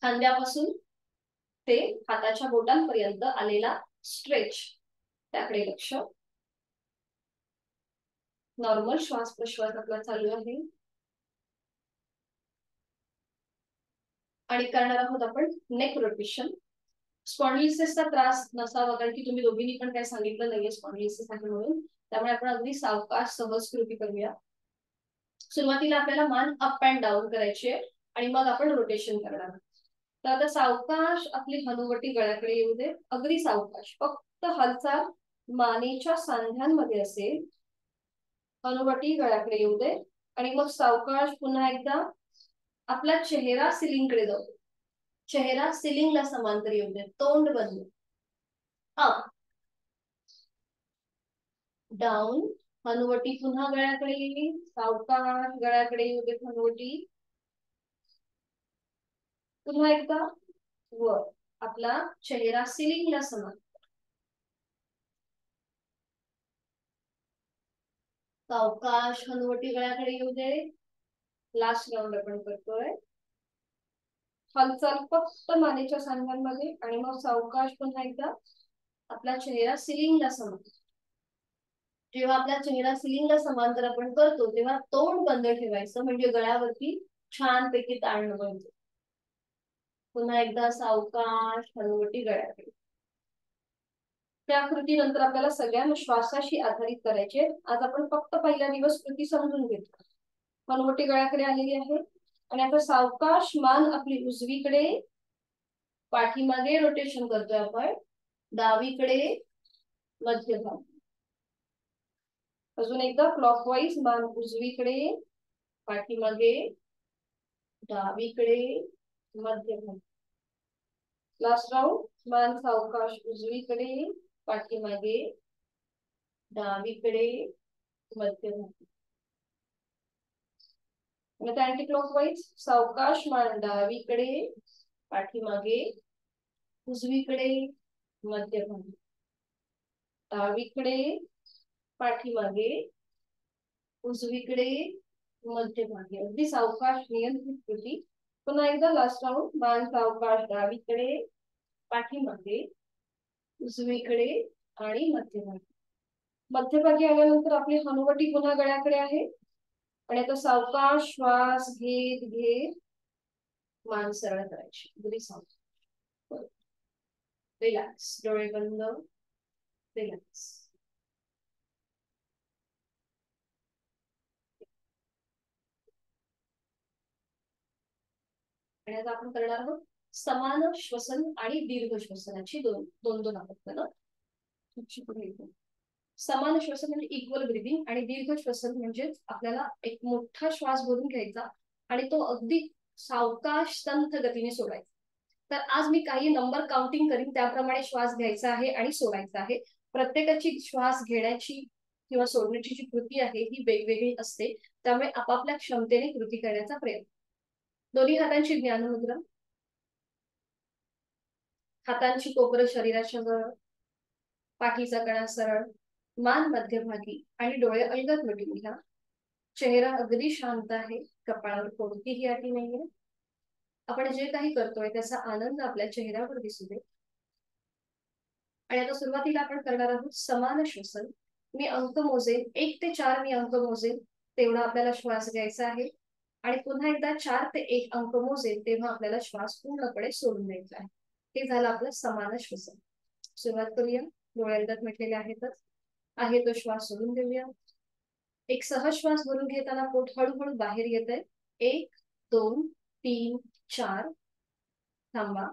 खांद्यापासून ते हाताच्या बोटांपर्यंत आलेला स्ट्रेच त्याकडे लक्ष. नॉर्मल श्वास प्रश्वास आपला चालू आहे. आणि करणार आहोत आपण नेक रोटेशन. स्पॉन्डिलिसिसचा त्रास नसावा, कारण की तुम्ही दोघींनी पण काही सांगितलं नाहीये स्पॉन्डिलिसिस आहे म्हणून. त्यामुळे आपण अगदी सावकाश सहज कृती करूया. सुरुवातीला आपल्याला मान अप अँड डाऊन करायची आहे आणि मग आपण रोटेशन करणार. तर आता सावकाश आपली हनुवटी गळ्याकडे येऊ दे. अगदी सावकाश. फक्त हालचाल मानेच्या सांध्यांमध्ये असेल. हनुवटी गळ्याकडे येऊ दे आणि मग सावकाश पुन्हा एकदा आपला चेहरा सिलिंगकडे जाऊ. चेहरा सिलिंगला समांतर येऊ दे. तोंड बंद. Up down. हनुवटी पुन्हा गळ्याकडे येईल. सावकाश गळ्याकडे येऊ दे हनुवटी. पुन्हा एकदा वर. आपला चेहरा सिलिंगला समांतर. सावकाश हनुवटी गळ्याकडे येऊ दे. लास्ट राऊंड आपण करतोय. हालचाल फक्त मानेच्या सांध्यांमध्ये आणि मग सावकाश पुन्हा एकदा आपला चेहरा सिलिंगला समांतर. जेव्हा आपला चेहरा सिलिंगला समांतर आपण करतो तेव्हा तोंड बंद ठेवायचं, म्हणजे गळ्यावरती छानपैकी ताण मिळतो. पुन्हा एकदा सावकाश हनुवटी गळ्याकडे. त्या कृतीनंतर आपल्याला सगळ्यांना श्वासाशी आधारित करायचे. आज आपण फक्त पहिला दिवस कृती समजून घेतो. हनुवटी गळ्याकडे आलेली आहे आणि आता सावकाश मान आपली उजवीकडे पाठीमागे रोटेशन करतोय आपण. डावीकडे मध्यभाग. अजून एकदा क्लॉकवाईज मान उजवीकडे पाठीमागे डावीकडे मध्यभाग. Last round. मान सावकाश उजवीकडे पाठीमागे डावीकडे मध्यभागी. आता अँटी क्लॉकवाईज सावकाश मान डावीकडे, पाठीमागे, उजवीकडे, मध्यभागी, डावीकडे, पाठीमागे, उजवीकडे, मध्यभागी. अगदी सावकाश नियंत्रित कृती. पुन्हा एकदा लास्ट राऊंड. मान सावकाश डावीकडे, पाठीमागे, उजवीकडे आणि मध्यभागी. मध्यभागी आल्यानंतर आपली हनुवटी पुन्हा गळ्याकडे आहे. आणि आता सावकाश श्वास घेत घेत मान सरळ करायची. अगदी सावकाश. रिलॅक्स. डोळे बंद. रिलॅक्स. आणि आता आपण करणार आहोत समान श्वसन आणि दीर्घ श्वसनाची दोन आहेत ना. समान श्वसन म्हणजे इक्वल ब्रिदिंग आणि दीर्घ श्वसन म्हणजे आपल्याला एक मोठा श्वास भरून घ्यायचा आणि तो अगदी सावकाश संथ गतीने सोडायचा. तर आज मी काही नंबर काउंटिंग करीन, त्याप्रमाणे श्वास घ्यायचा आहे आणि सोडायचा आहे. प्रत्येकाची श्वास घेण्याची किंवा सोडण्याची जी कृती आहे ही वेगवेगळी असते. त्यामुळे आपापल्या क्षमतेने कृती करण्याचा प्रयत्न. दोन्ही हातांची ज्ञानमुद्रा. हातांची कोपरं शरीराच्या जवळ, पाठीचा कणा सरळ, मान मध्यभागी आणि डोळे अलगद मिटून घ्या. चेहरा अगदी शांत आहे. कपाळावर कोणतीही आटी नाहीये. आपण जे काही करतोय त्याचा आनंद आपल्या चेहऱ्यावर दिसू दे. आणि आता सुरुवातीला आपण करणार आहोत समान श्वसन. मी अंक मोजेन, 1 ते 4 मी अंक मोजेन, तेवढा आपल्याला श्वास घ्यायचा आहे. आणि पुन्हा एकदा 4 ते 1 अंक मोजेल तेव्हा आपल्याला श्वास पूर्णपणे सोडून द्यायचा आहे. हे झालं आपलं समान श्वसन. सुरुवात करूया. डोळे अलगद मिटलेले आहेतच. आहे तो श्वास सोडून देऊया. एक सहज श्वास भरून घेताना पोट हळूहळू बाहेर येत आहे. 1 2 3 4. थांबा.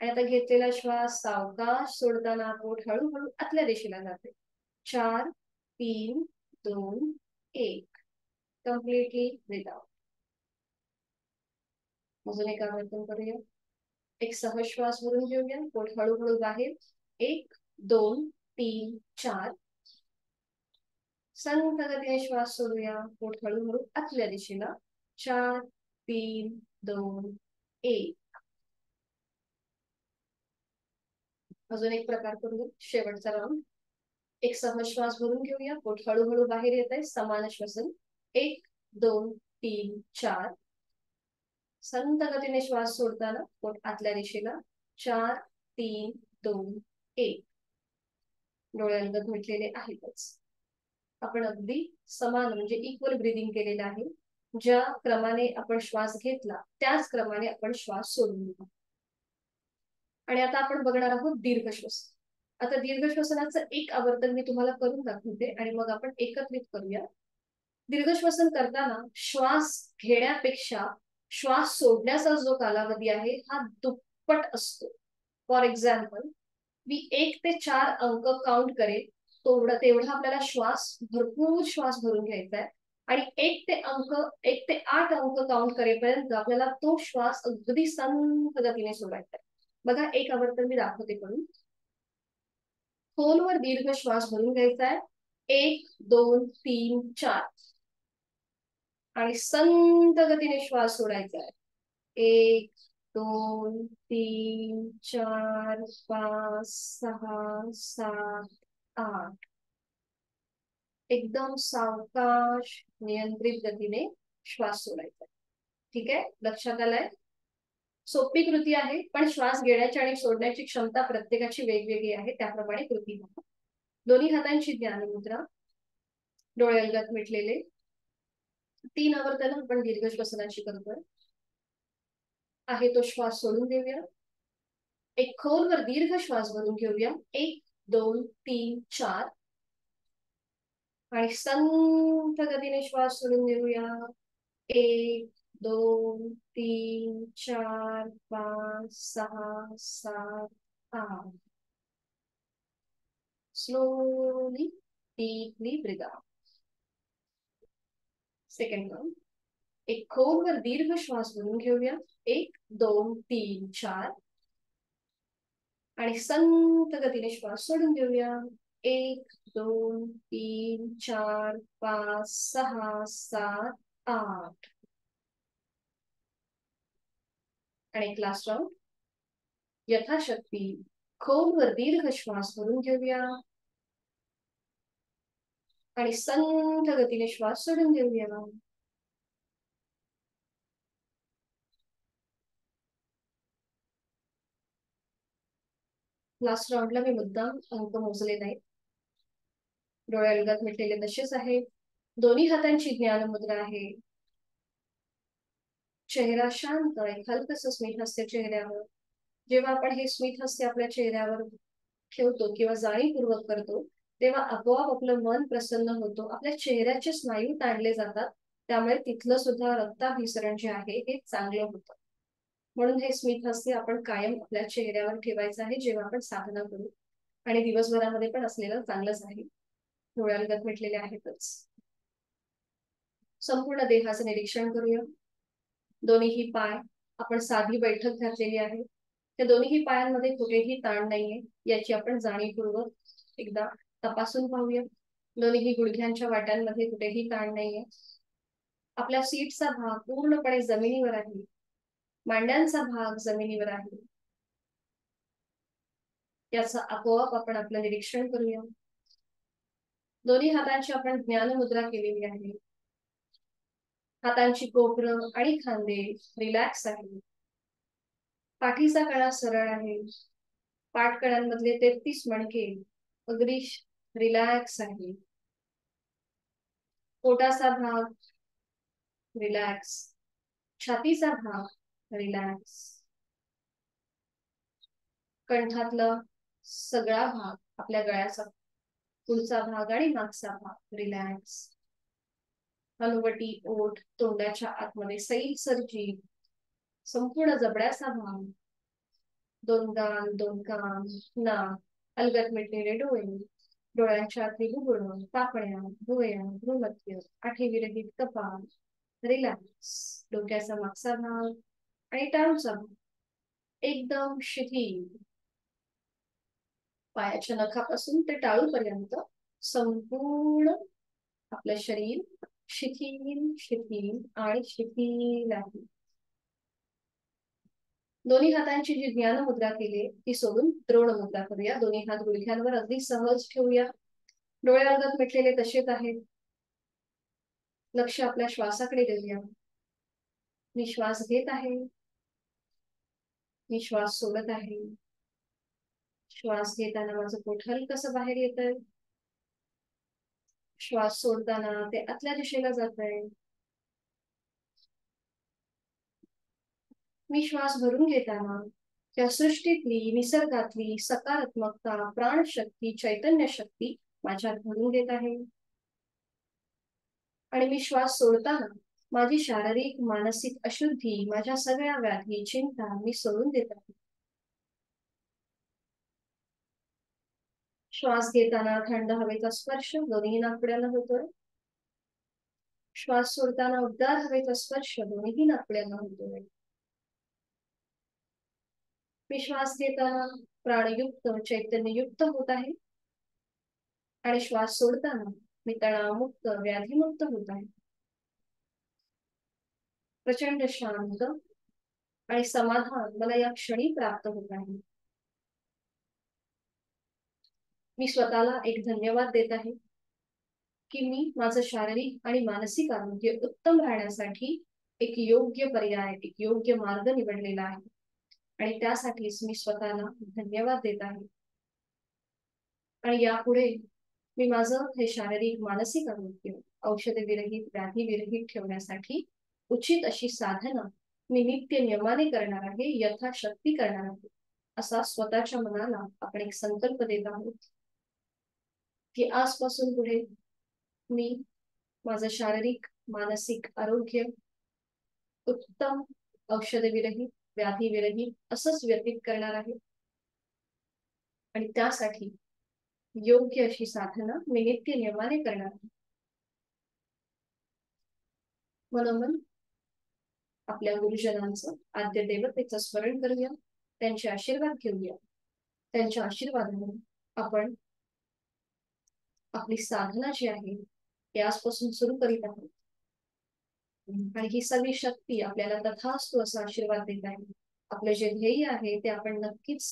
आणि आता घेतलेला श्वास सावकाश सोडताना पोट हळूहळू आतल्या दिशेला जाते. 4 3 2 1. Completely breathe out. अजून एक आवर्तन करूया. एक सहज श्वास भरून घेऊया. पोट हळूहळू बाहेर. 1 2 3 4. संथ गतीने श्वास सोडूया. पोट हळूहळू आतल्या दिशेला. 4 3 2 1. अजून एक प्रकार करूया. शेवटचा राऊंड. एक सहज श्वास भरून घेऊया. पोट हळूहळू बाहेर येत आहे. समान श्वसन. 1 2 3 4. संथ गतीने श्वास सोडताना पोट आतल्या दिशेला. 4 3 2 1. डोळे अलगद मिटलेले आहेतच. आपण अगदी समान म्हणजे इक्वल ब्रिदिंग केलेलं आहे. ज्या क्रमाने आपण श्वास घेतला त्याच क्रमाने आपण श्वास सोडून दिला. आणि आता आपण बघणार आहोत दीर्घ श्वसन. आता दीर्घ श्वसनाचं एक आवर्तन मी तुम्हाला करून दाखवते आणि मग आपण एकत्रित करूया. दीर्घ श्वसन करताना श्वास घेण्यापेक्षा श्वास सोडण्याचा जो कालावधी आहे हा दुप्पट असतो. फॉर एक्झाम्पल, मी 1 ते 4 अंक काउंट करेल, तेवढा आपल्याला भरपूर श्वास भरून घ्यायचा आहे. आणि 1 ते 8 अंक काउंट करेपर्यंत आपल्याला तो श्वास अगदी संथ गतीने सोडायचा आहे. बघा, एक आवर्तन मी दाखवते करून. खोलवर दीर्घ श्वास भरून घ्यायचा आहे. 1 2 3 4. आणि संथ गतीने श्वास सोडायचा आहे. 1 2 3 4 5 6 7 8. एकदम सावकाश नियंत्रित गतीने श्वास सोडायचा. ठीक आहे, लक्षात आलंय? सोपी कृती आहे, पण श्वास घेण्याची आणि सोडण्याची क्षमता प्रत्येकाची वेगवेगळी आहे. त्याप्रमाणे कृती करा. दोन्ही हातांची ज्ञानमुद्रा. डोळे अलगद मिटलेले. 3 आवर्तन आपण दीर्घ श्वसनाची करतोय. आहे तो श्वास सोडून देऊया. एक खोलवर दीर्घ श्वास भरून घेऊया. 1 2 3 4. आणि संथ गतीने श्वास सोडून देऊया. 1 2 3 4 5 6 7 8. Slowly deeply breathe out. Second round. एक खोलवर दीर्घ श्वास भरून घेऊया. 1 2 3 4. आणि संथ गतीने श्वास सोडून देऊया. 1 2 3 4 5 6 7 8 आणि एक लास्ट राऊंड. यथाशक्ती खोलवर दीर्घ श्वास भरून घेऊया आणि संथ गतीने श्वास सोडून देऊया. लास्ट राऊंडला मी मुद्दाम अंक मोजले नाहीत. डोळे अलगद मिटलेले तसेच आहेत. दोन्ही हातांची ज्ञान मुद्रा आहे. चेहरा शांत, एक हलकस स्मित हास्य चेहऱ्यावर. जेव्हा आपण हे स्मित हास्य आपल्या चेहऱ्यावर ठेवतो किंवा जाणीवपूर्वक करतो तेव्हा आपोआप आपलं मन प्रसन्न होतो. आपल्या चेहऱ्याचे स्नायू ताणले जातात. त्यामुळे तिथलं सुद्धा रक्ताभिसरण जे आहे हे चांगलं होतं. म्हणून हे स्मित हास्य आपण कायम आपल्या चेहऱ्यावर ठेवायचं आहे जेव्हा आपण साधना करू. आणि दिवसभरामध्ये पण असलेलं चांगलंच आहे. डोळे अलगद मिटलेले आहेतच. संपूर्ण देहाचं निरीक्षण करूया. दोन्हीही पाय आपण साधी बैठक घातलेली आहे. त्या दोन्हीही पायांमध्ये कुठेही ताण नाहीये याची आपण जाणीवपूर्वक एकदा तपासून पाहूया. दोन्हीही गुडघ्यांच्या वाट्यांमध्ये कुठेही ताण नाहीये. आपल्या सीटचा भाग पूर्णपणे जमिनीवर आहे. मांड्यांचा भाग जमिनीवर आहे. याचं आपोआप आपण आपलं निरीक्षण करूया. दोन्ही हातांची आपण ज्ञान मुद्रा केलेली आहे. हातांची कोपरं आणि खांदे रिलॅक्स आहे. पाठीचा कणा सरळ आहे. पाठकणांमधले 33 मणके अगदी रिलॅक्स आहे. पोटाचा भाग रिलॅक्स. छातीचा भाग रिलॅक्स. कंठातला सगळा भाग आपल्या गळ्याचा पुढचा भाग आणि मागचा भाग रिलॅक्स. हनुवटी, ओठ, तोंडाच्या आतमध्ये सैलसर जीभ, संपूर्ण जबड्याचा भाग, दोन गाल, दोन कान, नाक, अलगद मिटलेले डोळे, डोळ्यांच्या आतली बुबुळं, पापण्या, भुवया, भ्रूमध्य, आठीविरहित कपाळ रिलॅक्स. डोक्याचा मागचा भाग आणि टाळूचा भाग एकदम शिथिल. पायाच्या नखापासून ते टाळूपर्यंत संपूर्ण आपलं शरीर शिथिल शिथिल आणि शिथिल आहे. दोन्ही हातांची जी ज्ञान मुद्रा केली ती सोडून द्रोण मुद्रा करूया. दोन्ही हात गुडघ्यांवर अगदी सहज ठेवूया. डोळे अलगद मिटलेले तसेच आहेत. लक्ष आपल्या श्वासाकडे देऊया. मी श्वास घेत आहे. मी श्वास सोडत आहे. श्वास घेताना माझं पोट हलकसं बाहेर येतंय. श्वास सोडताना ते आतल्या दिशेला जात आहे. मी श्वास भरून घेताना त्या सृष्टीतली निसर्गातली सकारात्मकता, प्राणशक्ती, चैतन्य शक्ती माझ्यात भरून घेत आहे. आणि मी श्वास सोडताना माझी शारीरिक मानसिक अशुद्धी, माझ्या सगळ्या व्याधी, चिंता मी सोडून देत आहे. श्वास घेताना थंड हवेचा स्पर्श दोन्ही नाकपुड्याला होतोय. श्वास सोडताना उबदार हवेचा स्पर्श दोन्ही नाकपुड्याला होतोय. मी श्वास घेताना प्राणयुक्त, चैतन्ययुक्त होत आहे आणि श्वास सोडताना मी तणावमुक्त, व्याधीमुक्त होत आहे. प्रचंड शांत आणि समाधान मला या क्षणी प्राप्त होत आहे. मी स्वतःला एक धन्यवाद देत आहे की मी माझं शारीरिक आणि मानसिक आरोग्य उत्तम राहण्यासाठी एक योग्य पर्याय, एक योग्य मार्ग निवडलेला आहे आणि त्यासाठीच मी स्वतःला धन्यवाद देत आहे. आणि यापुढे मी माझं हे शारीरिक मानसिक आरोग्य औषध विरहित, व्याधी विरहित ठेवण्यासाठी उचित अशी साधना मी नित्य नियमाने करणार आहे, यथाशक्ती करणार आहे. असा स्वतःच्या मनाला आपण एक संकल्प देत आहोत की आजपासून पुढे मी माझं शारीरिक मानसिक आरोग्य उत्तम, औषध विरहित, व्याधी विरहित असंच व्यतीत करणार आहे. आणि त्यासाठी योग्य अशी साधना मी नित्य नियमाने करणार आहे. मनोमन आपल्या गुरुजनांचं, आद्य देवतेचं स्मरण करूया. त्यांचे आशीर्वाद घेऊया. त्यांच्या आशीर्वादाने आपण आपली साधना जी आहे ती आजपासून सुरू करीत आहोत आणि ही सगळी शक्ती आपल्याला तथास्तु असा आशीर्वाद देत आहे. आपलं जे ध्येय आहे ते आपण नक्कीच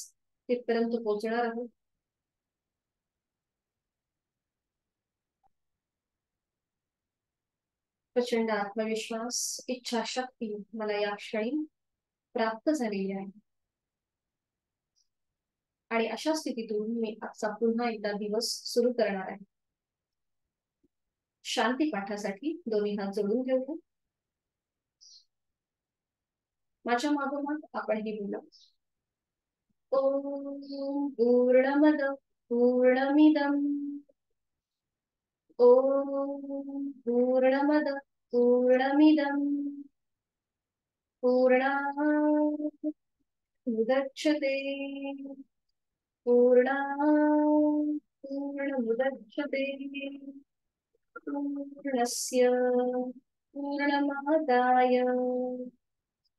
तिथपर्यंत पोहोचणार आहोत. प्रचंड आत्मविश्वास, इच्छाशक्ती मला या क्षणी प्राप्त झालेली आहे आणि अशा स्थितीतून मी आजचा पुन्हा एकदा दिवस सुरू करणार आहे. शांती पाठासाठी दोन्ही हात जोडून घेऊया. माझ्या मागोमाग आपण ही बोला. ओम पूर्णमद पूर्णमिदम ओम पूर्णमद पूर्णमिदम पूर्णात् मुदच्यते पूर्णात् पूर्णमुदच्यते पूर्णस्य पूर्णमादाय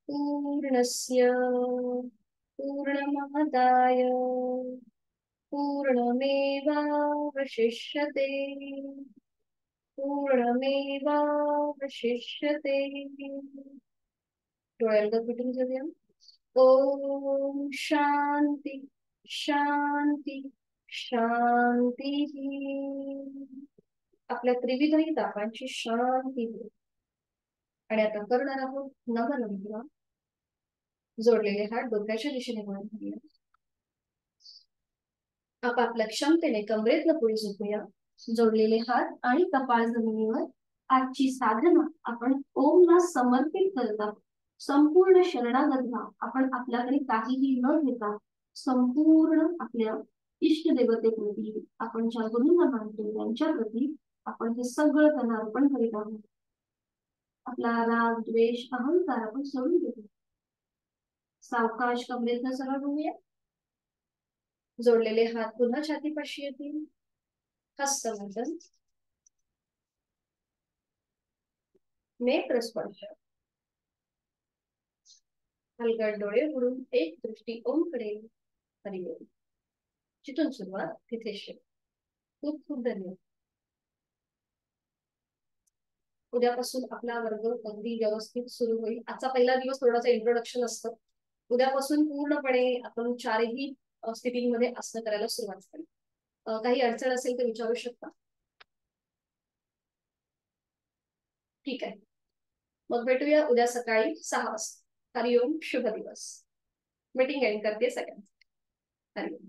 पूर्णस्य पूर्णमादाय पूर्णमेवावशिष्यते पूर्णमेवावशिष्यते. डोळ्याला भेटून जाऊया. ओम शांती शांती शांती. आपल्या त्रिविधही तापांची शांती होईल. आणि आता करणार आहोत नवनमुद्रा. जोडलेले हात डोक्याच्या दिशेने वळून घेऊया. आपापल्या क्षमतेने कमरेतनं पुढे झोपूया. जोडलेले हात आणि कपाळ जमिनीवर. आजची साधना आपण ओमला समर्पित करत आहोत. संपूर्ण शरणागत व्हा. आपण आपल्याकडे काहीही न घेता संपूर्ण आपल्या इष्ट देवतेप्रती, आपण ज्या गुरूंना मानतो त्यांच्याप्रती आपण हे सगळं त्यांना अर्पण करीत आहोत. आपला राग, द्वेष, अहंकार आपण सोडून देतो. सावकाश कमरेतनं सरळ होऊया. जोडलेले हात पुन्हा छातीपाशी येतील. हस्तमंथन, नेत्र स्पर्श. हलगड डोळे उघडून एक दृष्टी ओम कडे. हरिओम. जिथून सुरुवात तिथे शेवट. खूप खूप धन्यवाद. उद्यापासून आपला वर्ग अगदी व्यवस्थित सुरू होईल. आजचा पहिला दिवस थोडासा इंट्रोडक्शन असतं. उद्यापासून पूर्णपणे आपण चारही स्थितीमध्ये आसन करायला सुरुवात करू. काही अडचण असेल तर विचारू शकता. ठीक आहे, मग भेटूया उद्या सकाळी 6 वाजता. हरिओम. शुभ दिवस. मीटिंग एंड करते सगळ्यांचं. हरिओम.